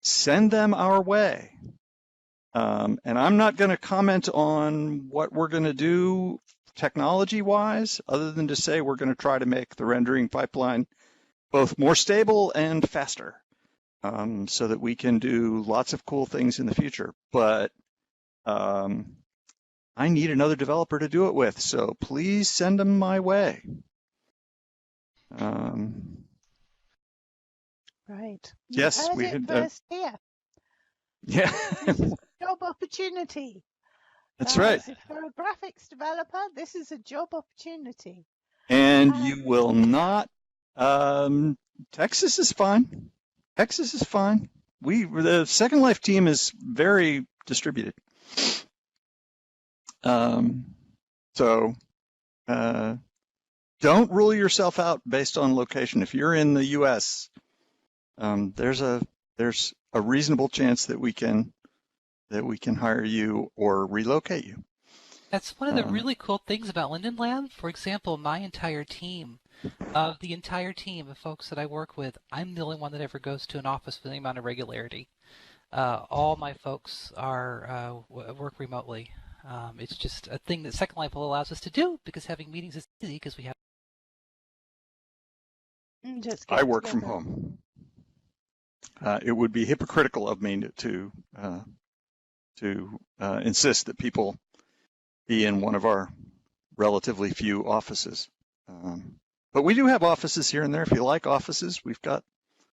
send them our way. And I'm not going to comment on what we're going to do technology-wise, other than to say we're going to try to make the rendering pipeline both more stable and faster, so that we can do lots of cool things in the future. But I need another developer to do it with, so please send them my way. Right. Yes, we had had. First here. Yeah, This is a job opportunity. that's right. If you're a graphics developer, this is a job opportunity. And you will not. Texas is fine. Texas is fine. The Second Life team is very distributed. So don't rule yourself out based on location. If you're in the U.S., there's a reasonable chance that we can hire you or relocate you. That's one of the really cool things about Linden Lab. For example, my entire team, the entire team of folks that I work with, I'm the only one that ever goes to an office with any amount of regularity. All my folks are work remotely. It's just a thing that Second Life allows us to do, because having meetings is easy because we have. I work from home. It would be hypocritical of me to insist that people be in one of our relatively few offices. But we do have offices here and there. If you like offices, we've got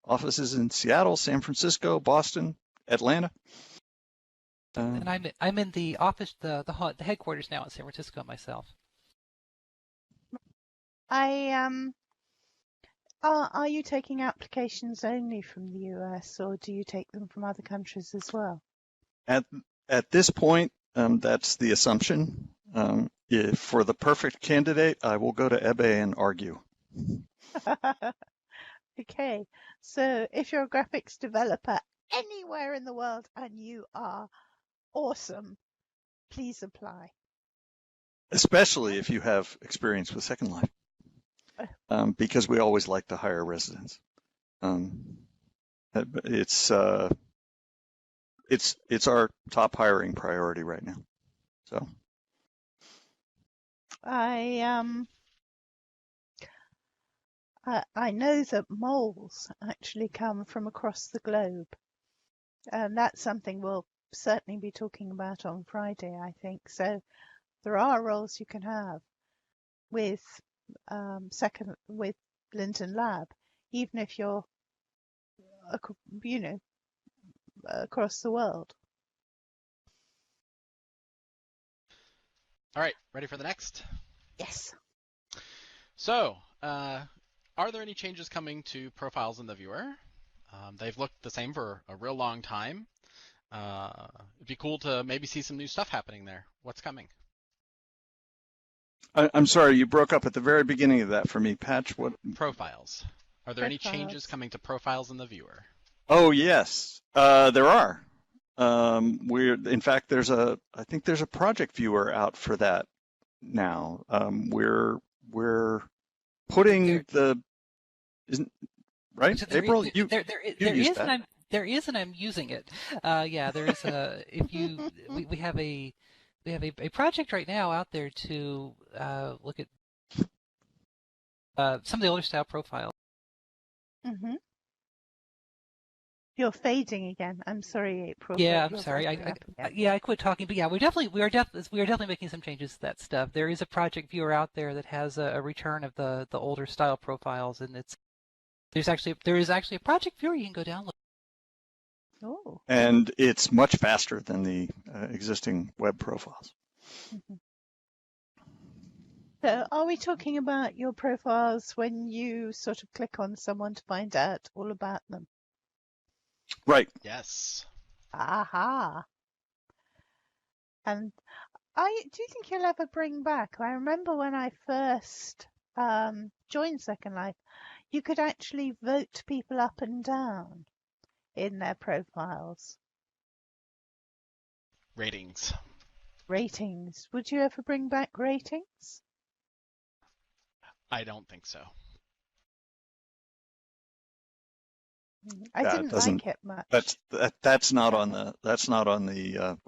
offices in Seattle, San Francisco, Boston, Atlanta. And I'm in the office, the headquarters now in San Francisco myself. Are you taking applications only from the US, or do you take them from other countries as well? At this point, that's the assumption. If for the perfect candidate, I will go to eBay and argue. Okay, so if you're a graphics developer anywhere in the world and you are awesome, please apply. Especially if you have experience with Second Life, because we always like to hire residents. It's our top hiring priority right now. So I know that moles actually come from across the globe, and that's something we'll certainly be talking about on Friday, I think. So there are roles you can have with with Linden Lab, even if you're across the world. All right, ready for the next? Yes. So, are there any changes coming to profiles in the viewer? They've looked the same for a real long time. It'd be cool to maybe see some new stuff happening there. What's coming? I'm sorry, you broke up at the very beginning of that for me, Patch. What? Profiles. Are there any changes coming to profiles in the viewer? Oh, yes, there are. In fact, I think there's a project viewer out for that now. We're putting isn't right? So April, there is, and I'm using it. Yeah, there's a we have a project right now out there to look at some of the older style profiles. Mm-hmm. You're fading again. I'm sorry, April. Yeah, I'm sorry. I quit talking, but yeah, we are definitely making some changes to that stuff. There is a project viewer out there that has a return of the older style profiles, and there is actually a project viewer you can go download. Oh. And it's much faster than the existing web profiles. Mm-hmm. So are we talking about your profiles when you sort of click on someone to find out all about them? Right. Yes. Aha. And do you think you'll ever bring back? I remember when I first joined Second Life, you could actually vote people up and down in their profiles. Ratings. Would you ever bring back ratings? I don't think so. I didn't like it much. That's not on the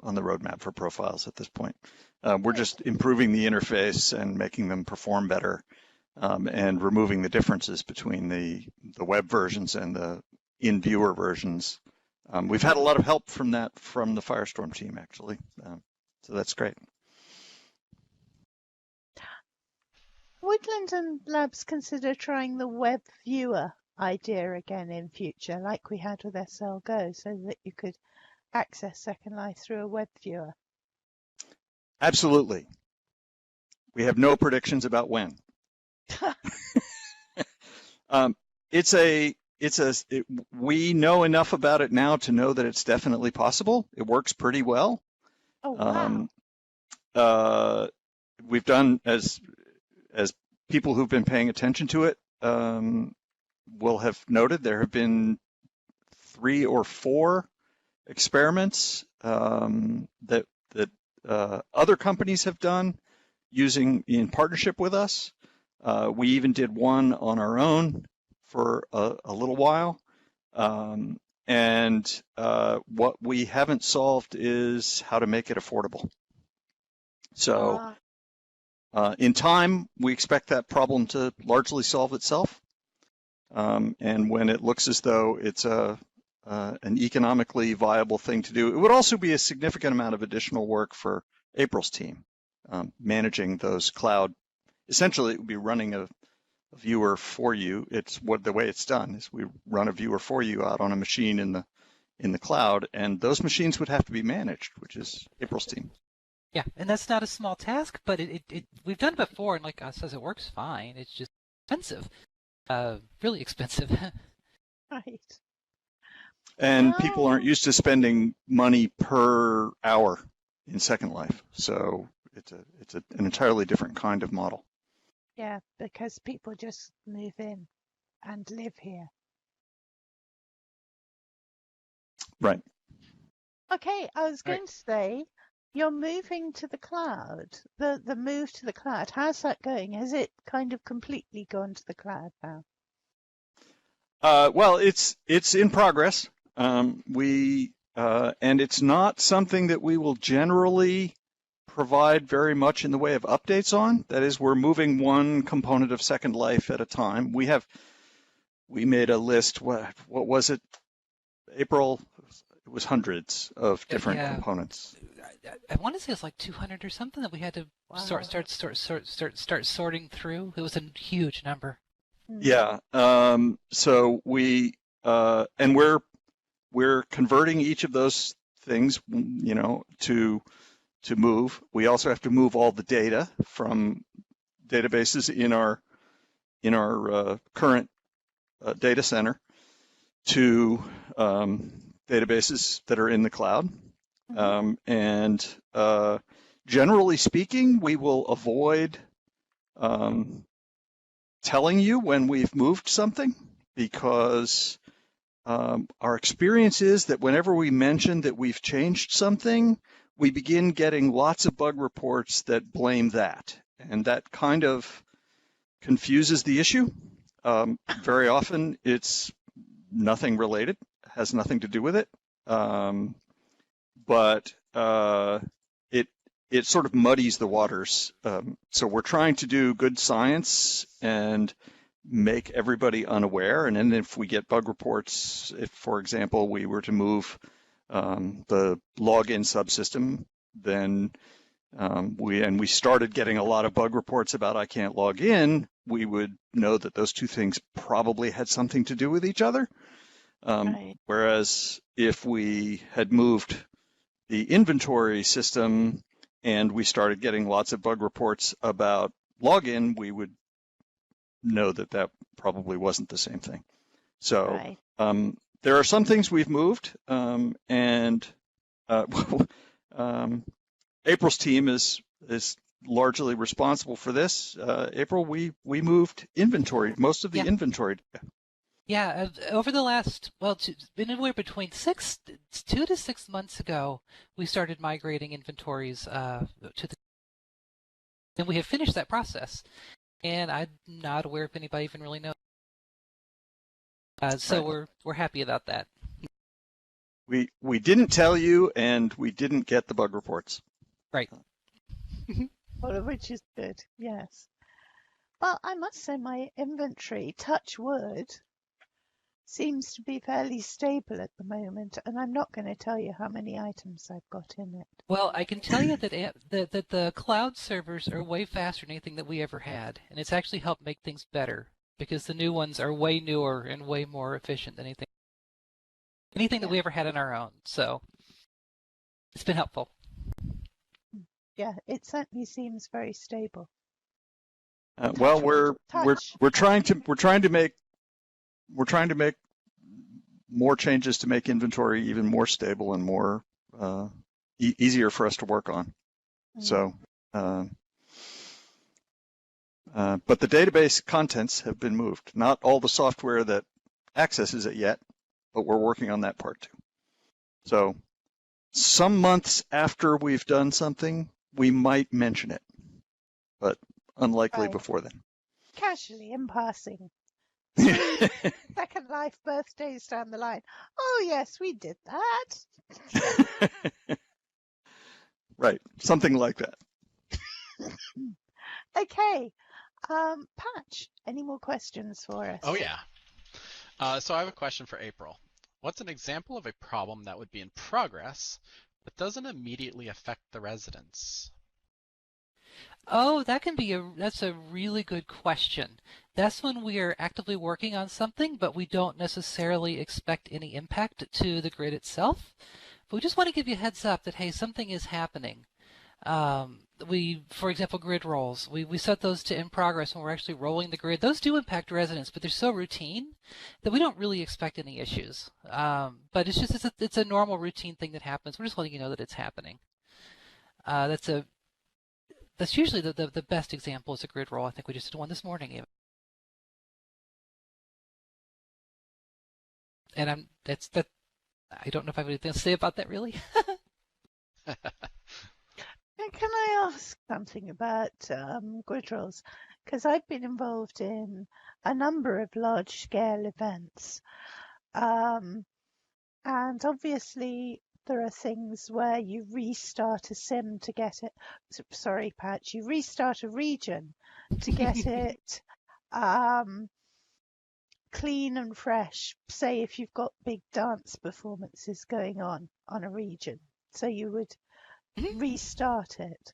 roadmap for profiles at this point. We're just improving the interface and making them perform better, and removing the differences between the web versions and the in-viewer versions. We've had a lot of help from the Firestorm team, actually, so that's great. Would Linden Labs consider trying the web viewer idea again in future, like we had with SL Go, so that you could access Second Life through a web viewer? Absolutely. We have no predictions about when. We know enough about it now to know that it's definitely possible. It works pretty well. Oh, wow. We've done, as people who've been paying attention to it will have noted, there have been 3 or 4 experiments that other companies have done using in partnership with us. We even did one on our own for a little while. And what we haven't solved is how to make it affordable. So in time, we expect that problem to largely solve itself. And when it looks as though it's an economically viable thing to do, it would also be a significant amount of additional work for April's team, managing those cloud. Essentially, it would be running a viewer for you. The way it's done is we run a viewer for you out on a machine in the cloud, and those machines would have to be managed, which is April's team. Yeah, and that's not a small task, but we've done it before, and like I says, it works fine. It's just expensive, really expensive. Right. And people aren't used to spending money per hour in Second Life, so it's an entirely different kind of model. Yeah, because people just move in and live here. Right. Okay, I was going to say, you're moving to the cloud. The move to the cloud, how's that going? Has it kind of completely gone to the cloud now? Well, it's in progress. And it's not something that we will generally provide very much in the way of updates on. That is, we're moving one component of Second Life at a time. We made a list. What was it? April. It was hundreds of different components. I want to say it's like 200 or something that we had to start sorting through. It was a huge number. Yeah. So and we're converting each of those things, to move. We also have to move all the data from databases in our current data center to databases that are in the cloud. And generally speaking, we will avoid telling you when we've moved something, because our experience is that whenever we mention that we've changed something, we begin getting lots of bug reports that blame that. And that kind of confuses the issue. Very often it's nothing related, has nothing to do with it. But it sort of muddies the waters. So we're trying to do good science and make everybody unaware. And then if we get bug reports, if, for example, we were to move the login subsystem, then we started getting a lot of bug reports about I can't log in, we would know that those two things probably had something to do with each other. Right. Whereas if we had moved the inventory system and we started getting lots of bug reports about login, we would know that that probably wasn't the same thing. So right. There are some things we've moved, and April's team is largely responsible for this. April, we moved inventory, most of the inventory. Yeah, over the last, anywhere between 2 to 6 months ago, we started migrating inventories to the, and we have finished that process. And I'm not aware if anybody even really knows. So right. we're happy about that. We didn't tell you, and we didn't get the bug reports. Right. All of which is good. Yes. Well, I must say my inventory, touch wood, seems to be fairly stable at the moment, and I'm not going to tell you how many items I've got in it. Well, I can tell you that the cloud servers are way faster than anything that we ever had, and it's actually helped make things better because the new ones are way newer and way more efficient than anything that we ever had on our own. So it's been helpful. Yeah, it certainly seems very stable. Well, we're trying to make more changes to make inventory even more stable and more easier for us to work on. So, but the database contents have been moved. Not all the software that accesses it yet, but we're working on that part too. So, some months after we've done something, we might mention it, but unlikely before then. Casually, in passing. Second Life birthdays down the line. Oh, yes, we did that. Right, something like that. Okay. Patch, any more questions for us? Oh, yeah. So I have a question for April. What's an example of a problem that would be in progress but doesn't immediately affect the residents? Oh, that's a really good question. That's when we are actively working on something, but we don't necessarily expect any impact to the grid itself. But we just want to give you a heads up that, hey, something is happening. For example, grid rolls, we set those to in progress when we're actually rolling the grid. Those do impact residents, but they're so routine that we don't really expect any issues. But it's a normal routine thing that happens. We're just letting you know that it's happening. That's usually the best example is a grid roll. I think we just did one this morning even. And I don't know if I have anything to say about that really. Can I ask something about grid rolls? Because I've been involved in a number of large-scale events. And obviously there are things where you restart a sim to get it. Sorry, Patch. You restart a region to get it clean and fresh. Say if you've got big dance performances going on a region, so you would restart it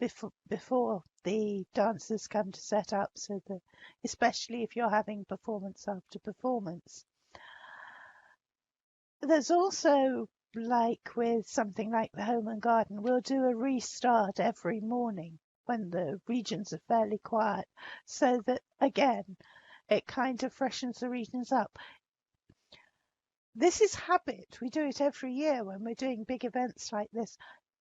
before the dancers come to set up, so that, especially if you're having performance after performance. There's also, like with something like the Home and Garden, we'll do a restart every morning when the regions are fairly quiet, so that again it kind of freshens the regions up. This is habit. We do it every year when we're doing big events like this.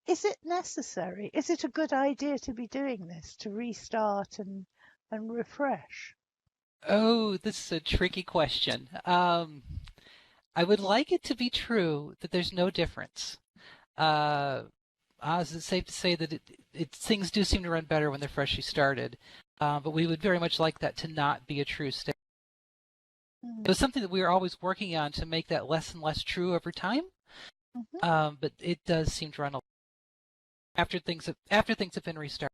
Is it necessary? Is it a good idea to be doing this, to restart and refresh? Oh, this is a tricky question. I would like it to be true that there's no difference. Is it safe to say that things do seem to run better when they're freshly started, but we would very much like that to not be a true state. It was something that we were always working on to make that less and less true over time, but it does seem to run after things have been restarted.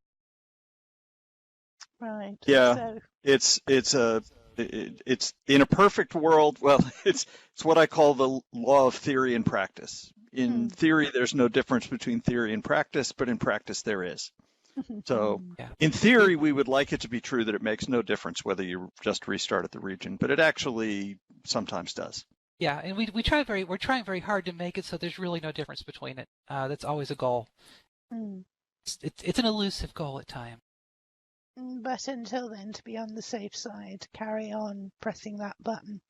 Right. Yeah, So, it's in a perfect world. Well, it's what I call the law of theory and practice. In theory, there's no difference between theory and practice, but in practice there is. So in theory, we would like it to be true that it makes no difference whether you just restart at the region, but it actually sometimes does. Yeah, and we're trying very hard to make it so there's really no difference between it. That's always a goal. It's an elusive goal at times. But until then, to be on the safe side, carry on pressing that button.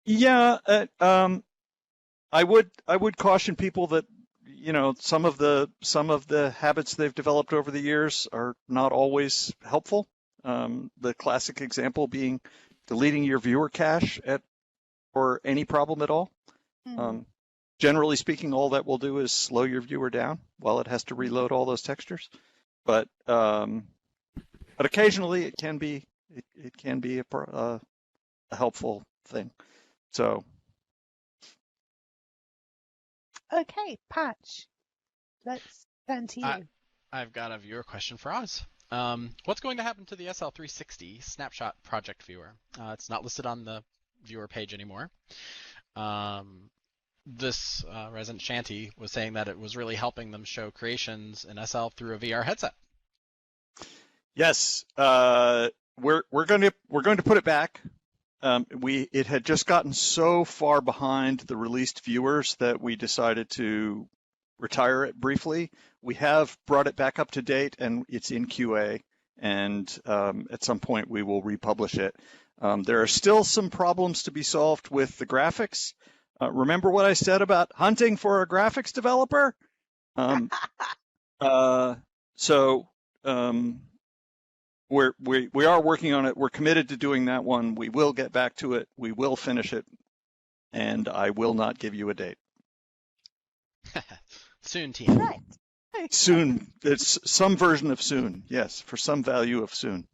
Yeah, I would caution people that, you know, some of the habits they've developed over the years are not always helpful. The classic example being deleting your viewer cache for any problem at all. Generally speaking, all that will do is slow your viewer down while it has to reload all those textures. But occasionally it can be a helpful thing. So. Okay, Patch, let's turn to you. I've got a viewer question for Oz. What's going to happen to the SL360 snapshot project viewer? It's not listed on the viewer page anymore. This resident Shanty was saying that it was really helping them show creations in SL through a VR headset. Yes, we're going to put it back. It had just gotten so far behind the released viewers that we decided to retire it briefly. We have brought it back up to date, and it's in QA. And at some point we will republish it. There are still some problems to be solved with the graphics. Remember what I said about hunting for a graphics developer? We are working on it. We're committed to doing that one. We will get back to it. We will finish it, and I will not give you a date. Soon, team. Right. Soon. It's some version of soon. Yes, for some value of soon.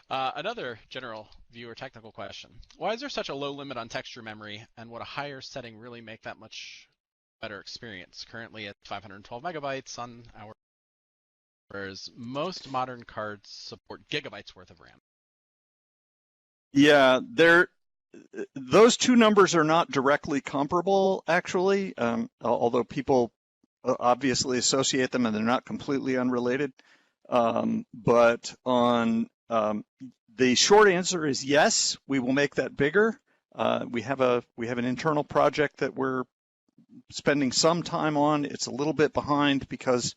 Another general viewer technical question. Why is there such a low limit on texture memory, and would a higher setting really make that much better experience? Currently at 512 megabytes on our, whereas most modern cards support gigabytes worth of RAM. Yeah, those two numbers are not directly comparable, actually, although people obviously associate them and they're not completely unrelated. But on the short answer is yes, we will make that bigger. We have an internal project that we're spending some time on. It's a little bit behind because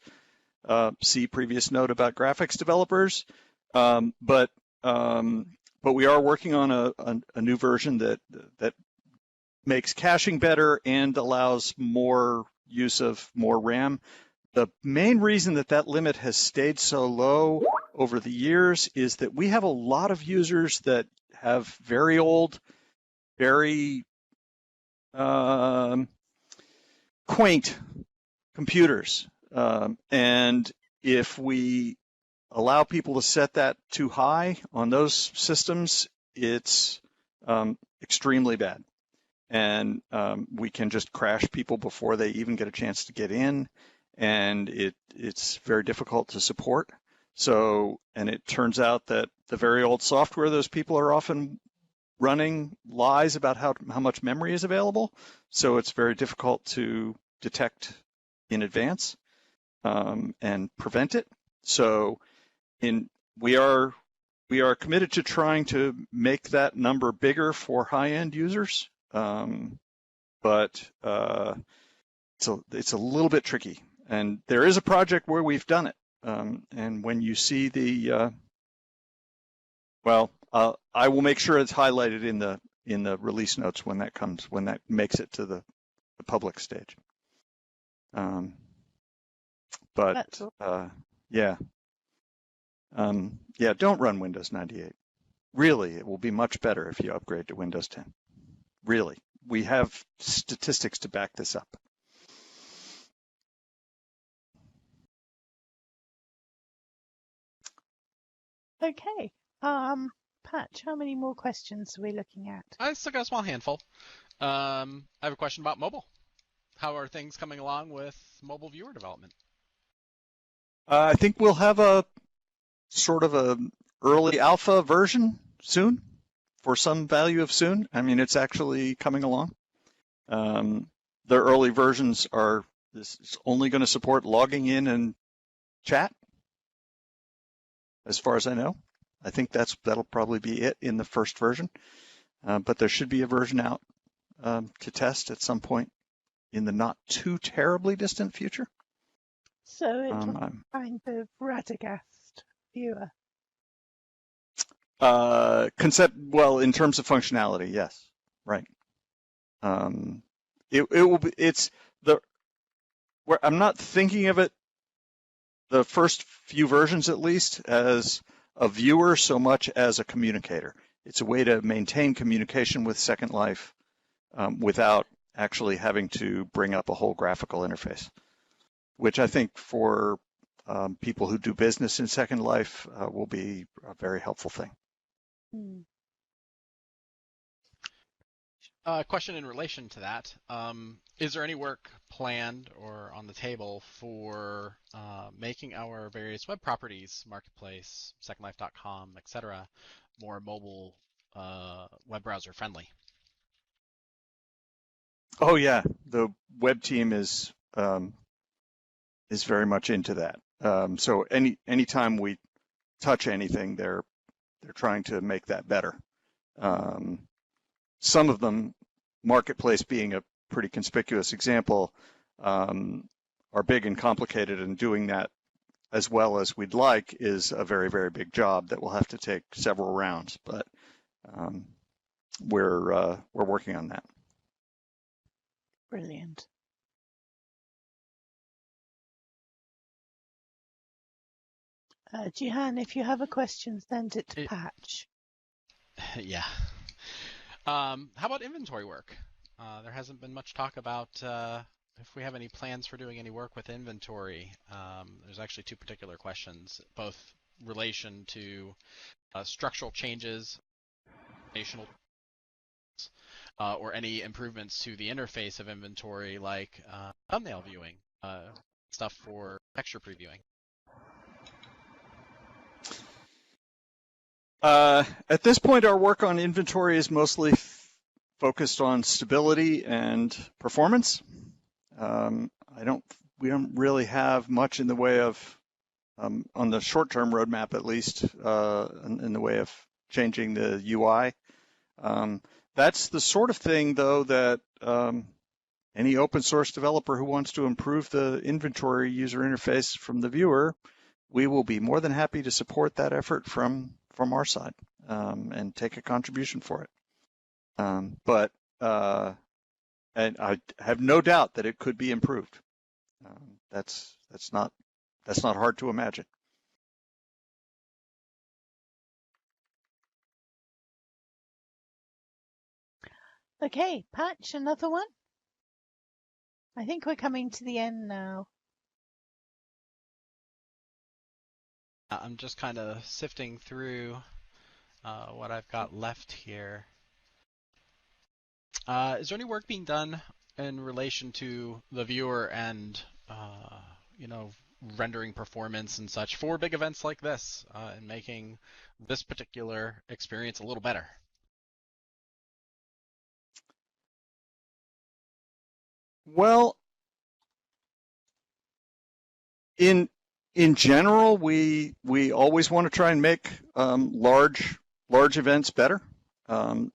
see previous note about graphics developers, but we are working on a new version that makes caching better and allows more use of more RAM. The main reason that limit has stayed so low over the years is that we have a lot of users that have very old, very quaint computers. And if we allow people to set that too high on those systems, it's extremely bad. and we can just crash people before they even get a chance to get in, and it's very difficult to support. So, and it turns out that the very old software those people are often running lies about how much memory is available. So it's very difficult to detect in advance and prevent it. So we are committed to trying to make that number bigger for high-end users, but it's a little bit tricky. And there is a project where we've done it. And when you see the, I will make sure it's highlighted in the release notes when that makes it to the public stage. Yeah. Don't run Windows 98. Really, it will be much better if you upgrade to Windows 10. Really, we have statistics to back this up. Okay. Patch, how many more questions are we looking at? I still got a small handful. I have a question about mobile. How are things coming along with mobile viewer development? I think we'll have a sort of a early alpha version soon, for some value of soon. I mean, it's actually coming along. The early versions this is only going to support logging in and chat, as far as I know. I think that'll probably be it in the first version, but there should be a version out to test at some point in the not too terribly distant future. So it's kind of Radagast viewer. In terms of functionality, yes, right. It will be. I'm not thinking of it, the first few versions at least, as a viewer so much as a communicator. It's a way to maintain communication with Second Life without actually having to bring up a whole graphical interface, which I think for people who do business in Second Life will be a very helpful thing. Question in relation to that. Is there any work planned or on the table for making our various web properties, Marketplace, SecondLife.com, etc., more mobile web browser friendly? Oh yeah, the web team is very much into that. So anytime we touch anything, they're trying to make that better. Some of them, Marketplace being a pretty conspicuous example, are big and complicated, and doing that as well as we'd like is a very, very big job that will have to take several rounds. But we're working on that. Brilliant. Jihan, if you have a question, send it to Patch. Yeah. How about inventory work? There hasn't been much talk about if we have any plans for doing any work with inventory. There's actually two particular questions, both relation to structural changes, or any improvements to the interface of inventory, like thumbnail viewing, stuff for texture previewing. At this point, our work on inventory is mostly focused on stability and performance. We don't really have much in the way of, on the short-term roadmap at least, in the way of changing the UI. That's the sort of thing, though, that any open source developer who wants to improve the inventory user interface from the viewer, we will be more than happy to support that effort from our side and take a contribution for it. And I have no doubt that it could be improved. That's not hard to imagine. Okay, Patch, another one? I think we're coming to the end now. I'm just kind of sifting through what I've got left here. Is there any work being done in relation to the viewer and, you know, rendering performance and such for big events like this, and making this particular experience a little better? Well, in general, we always want to try and make large events better, and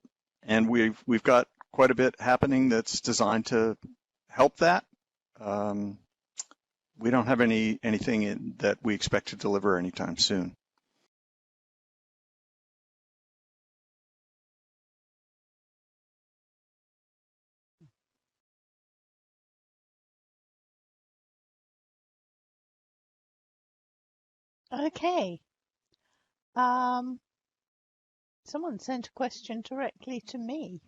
we've got quite a bit happening that's designed to help that. We don't have anything that we expect to deliver anytime soon. Okay. Someone sent a question directly to me.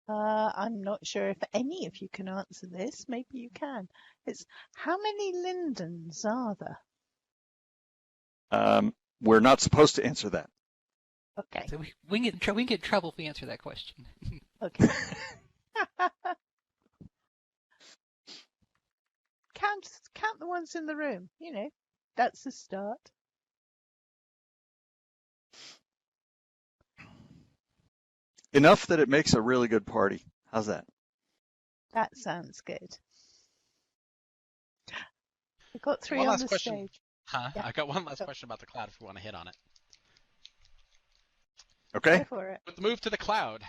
I'm not sure if any of you can answer this. Maybe you can. It's how many Lindens are there? We're not supposed to answer that. Okay. So we can get in trouble if we answer that question. Okay. Count the ones in the room. You know, that's the start. Enough that it makes a really good party. How's that? That sounds good. We've got three One on last the question. stage. Huh? Yeah. I got one last question about the cloud if we want to hit on it. Okay. Go for it. With the move to the cloud,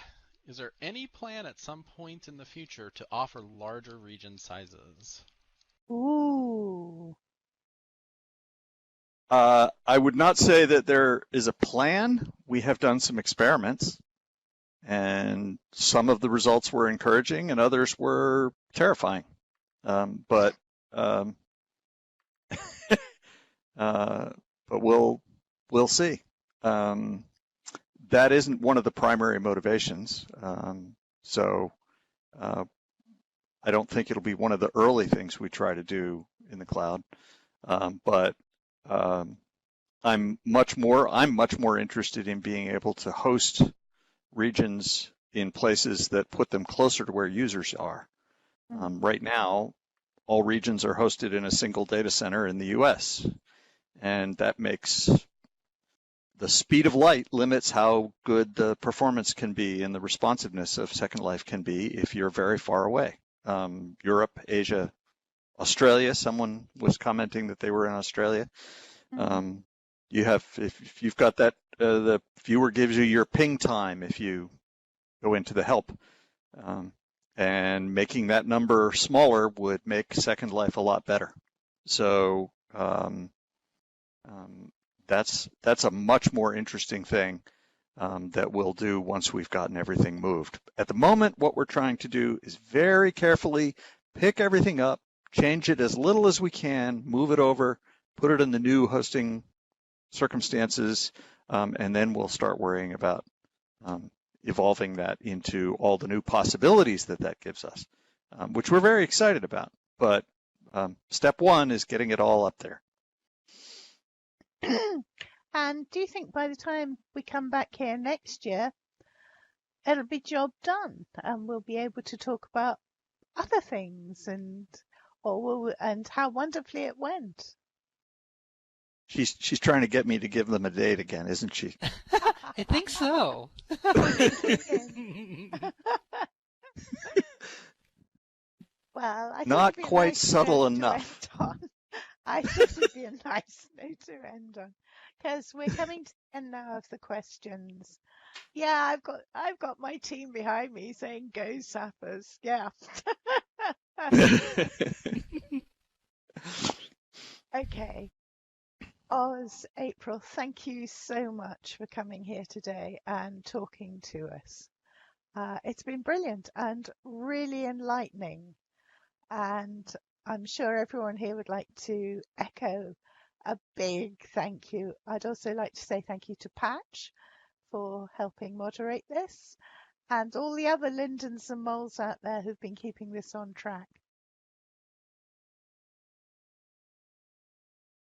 is there any plan at some point in the future to offer larger region sizes? Ooh. I would not say that there is a plan. We have done some experiments, and some of the results were encouraging and others were terrifying. But we'll see. That isn't one of the primary motivations. So I don't think it'll be one of the early things we try to do in the cloud. But I'm much more interested in being able to host regions in places that put them closer to where users are. Right now, all regions are hosted in a single data center in the US, and that makes the speed of light limits how good the performance can be and the responsiveness of Second Life can be if you're very far away. Europe, Asia, Australia, someone was commenting that they were in Australia. If you've got that, the viewer gives you your ping time if you go into the help, and making that number smaller would make Second Life a lot better. So that's a much more interesting thing that we'll do once we've gotten everything moved. At the moment, what we're trying to do is very carefully pick everything up, change it as little as we can, move it over, put it in the new hosting circumstances, and then we'll start worrying about evolving that into all the new possibilities that gives us, which we're very excited about. But step one is getting it all up there. And do you think by the time we come back here next year, it'll be job done and we'll be able to talk about other things and how wonderfully it went? She's trying to get me to give them a date again, isn't she? I think so. Well, I Not thought it'd be a quite nice subtle note to enough. end on. I thought it'd be a nice note to end on, because we're coming to the end now of the questions. Yeah, I've got my team behind me saying go Sappers. Yeah. Okay. Oz, April, thank you so much for coming here today and talking to us. It's been brilliant and really enlightening. And I'm sure everyone here would like to echo a big thank you. I'd also like to say thank you to Patch for helping moderate this and all the other Lindens and Moles out there who've been keeping this on track.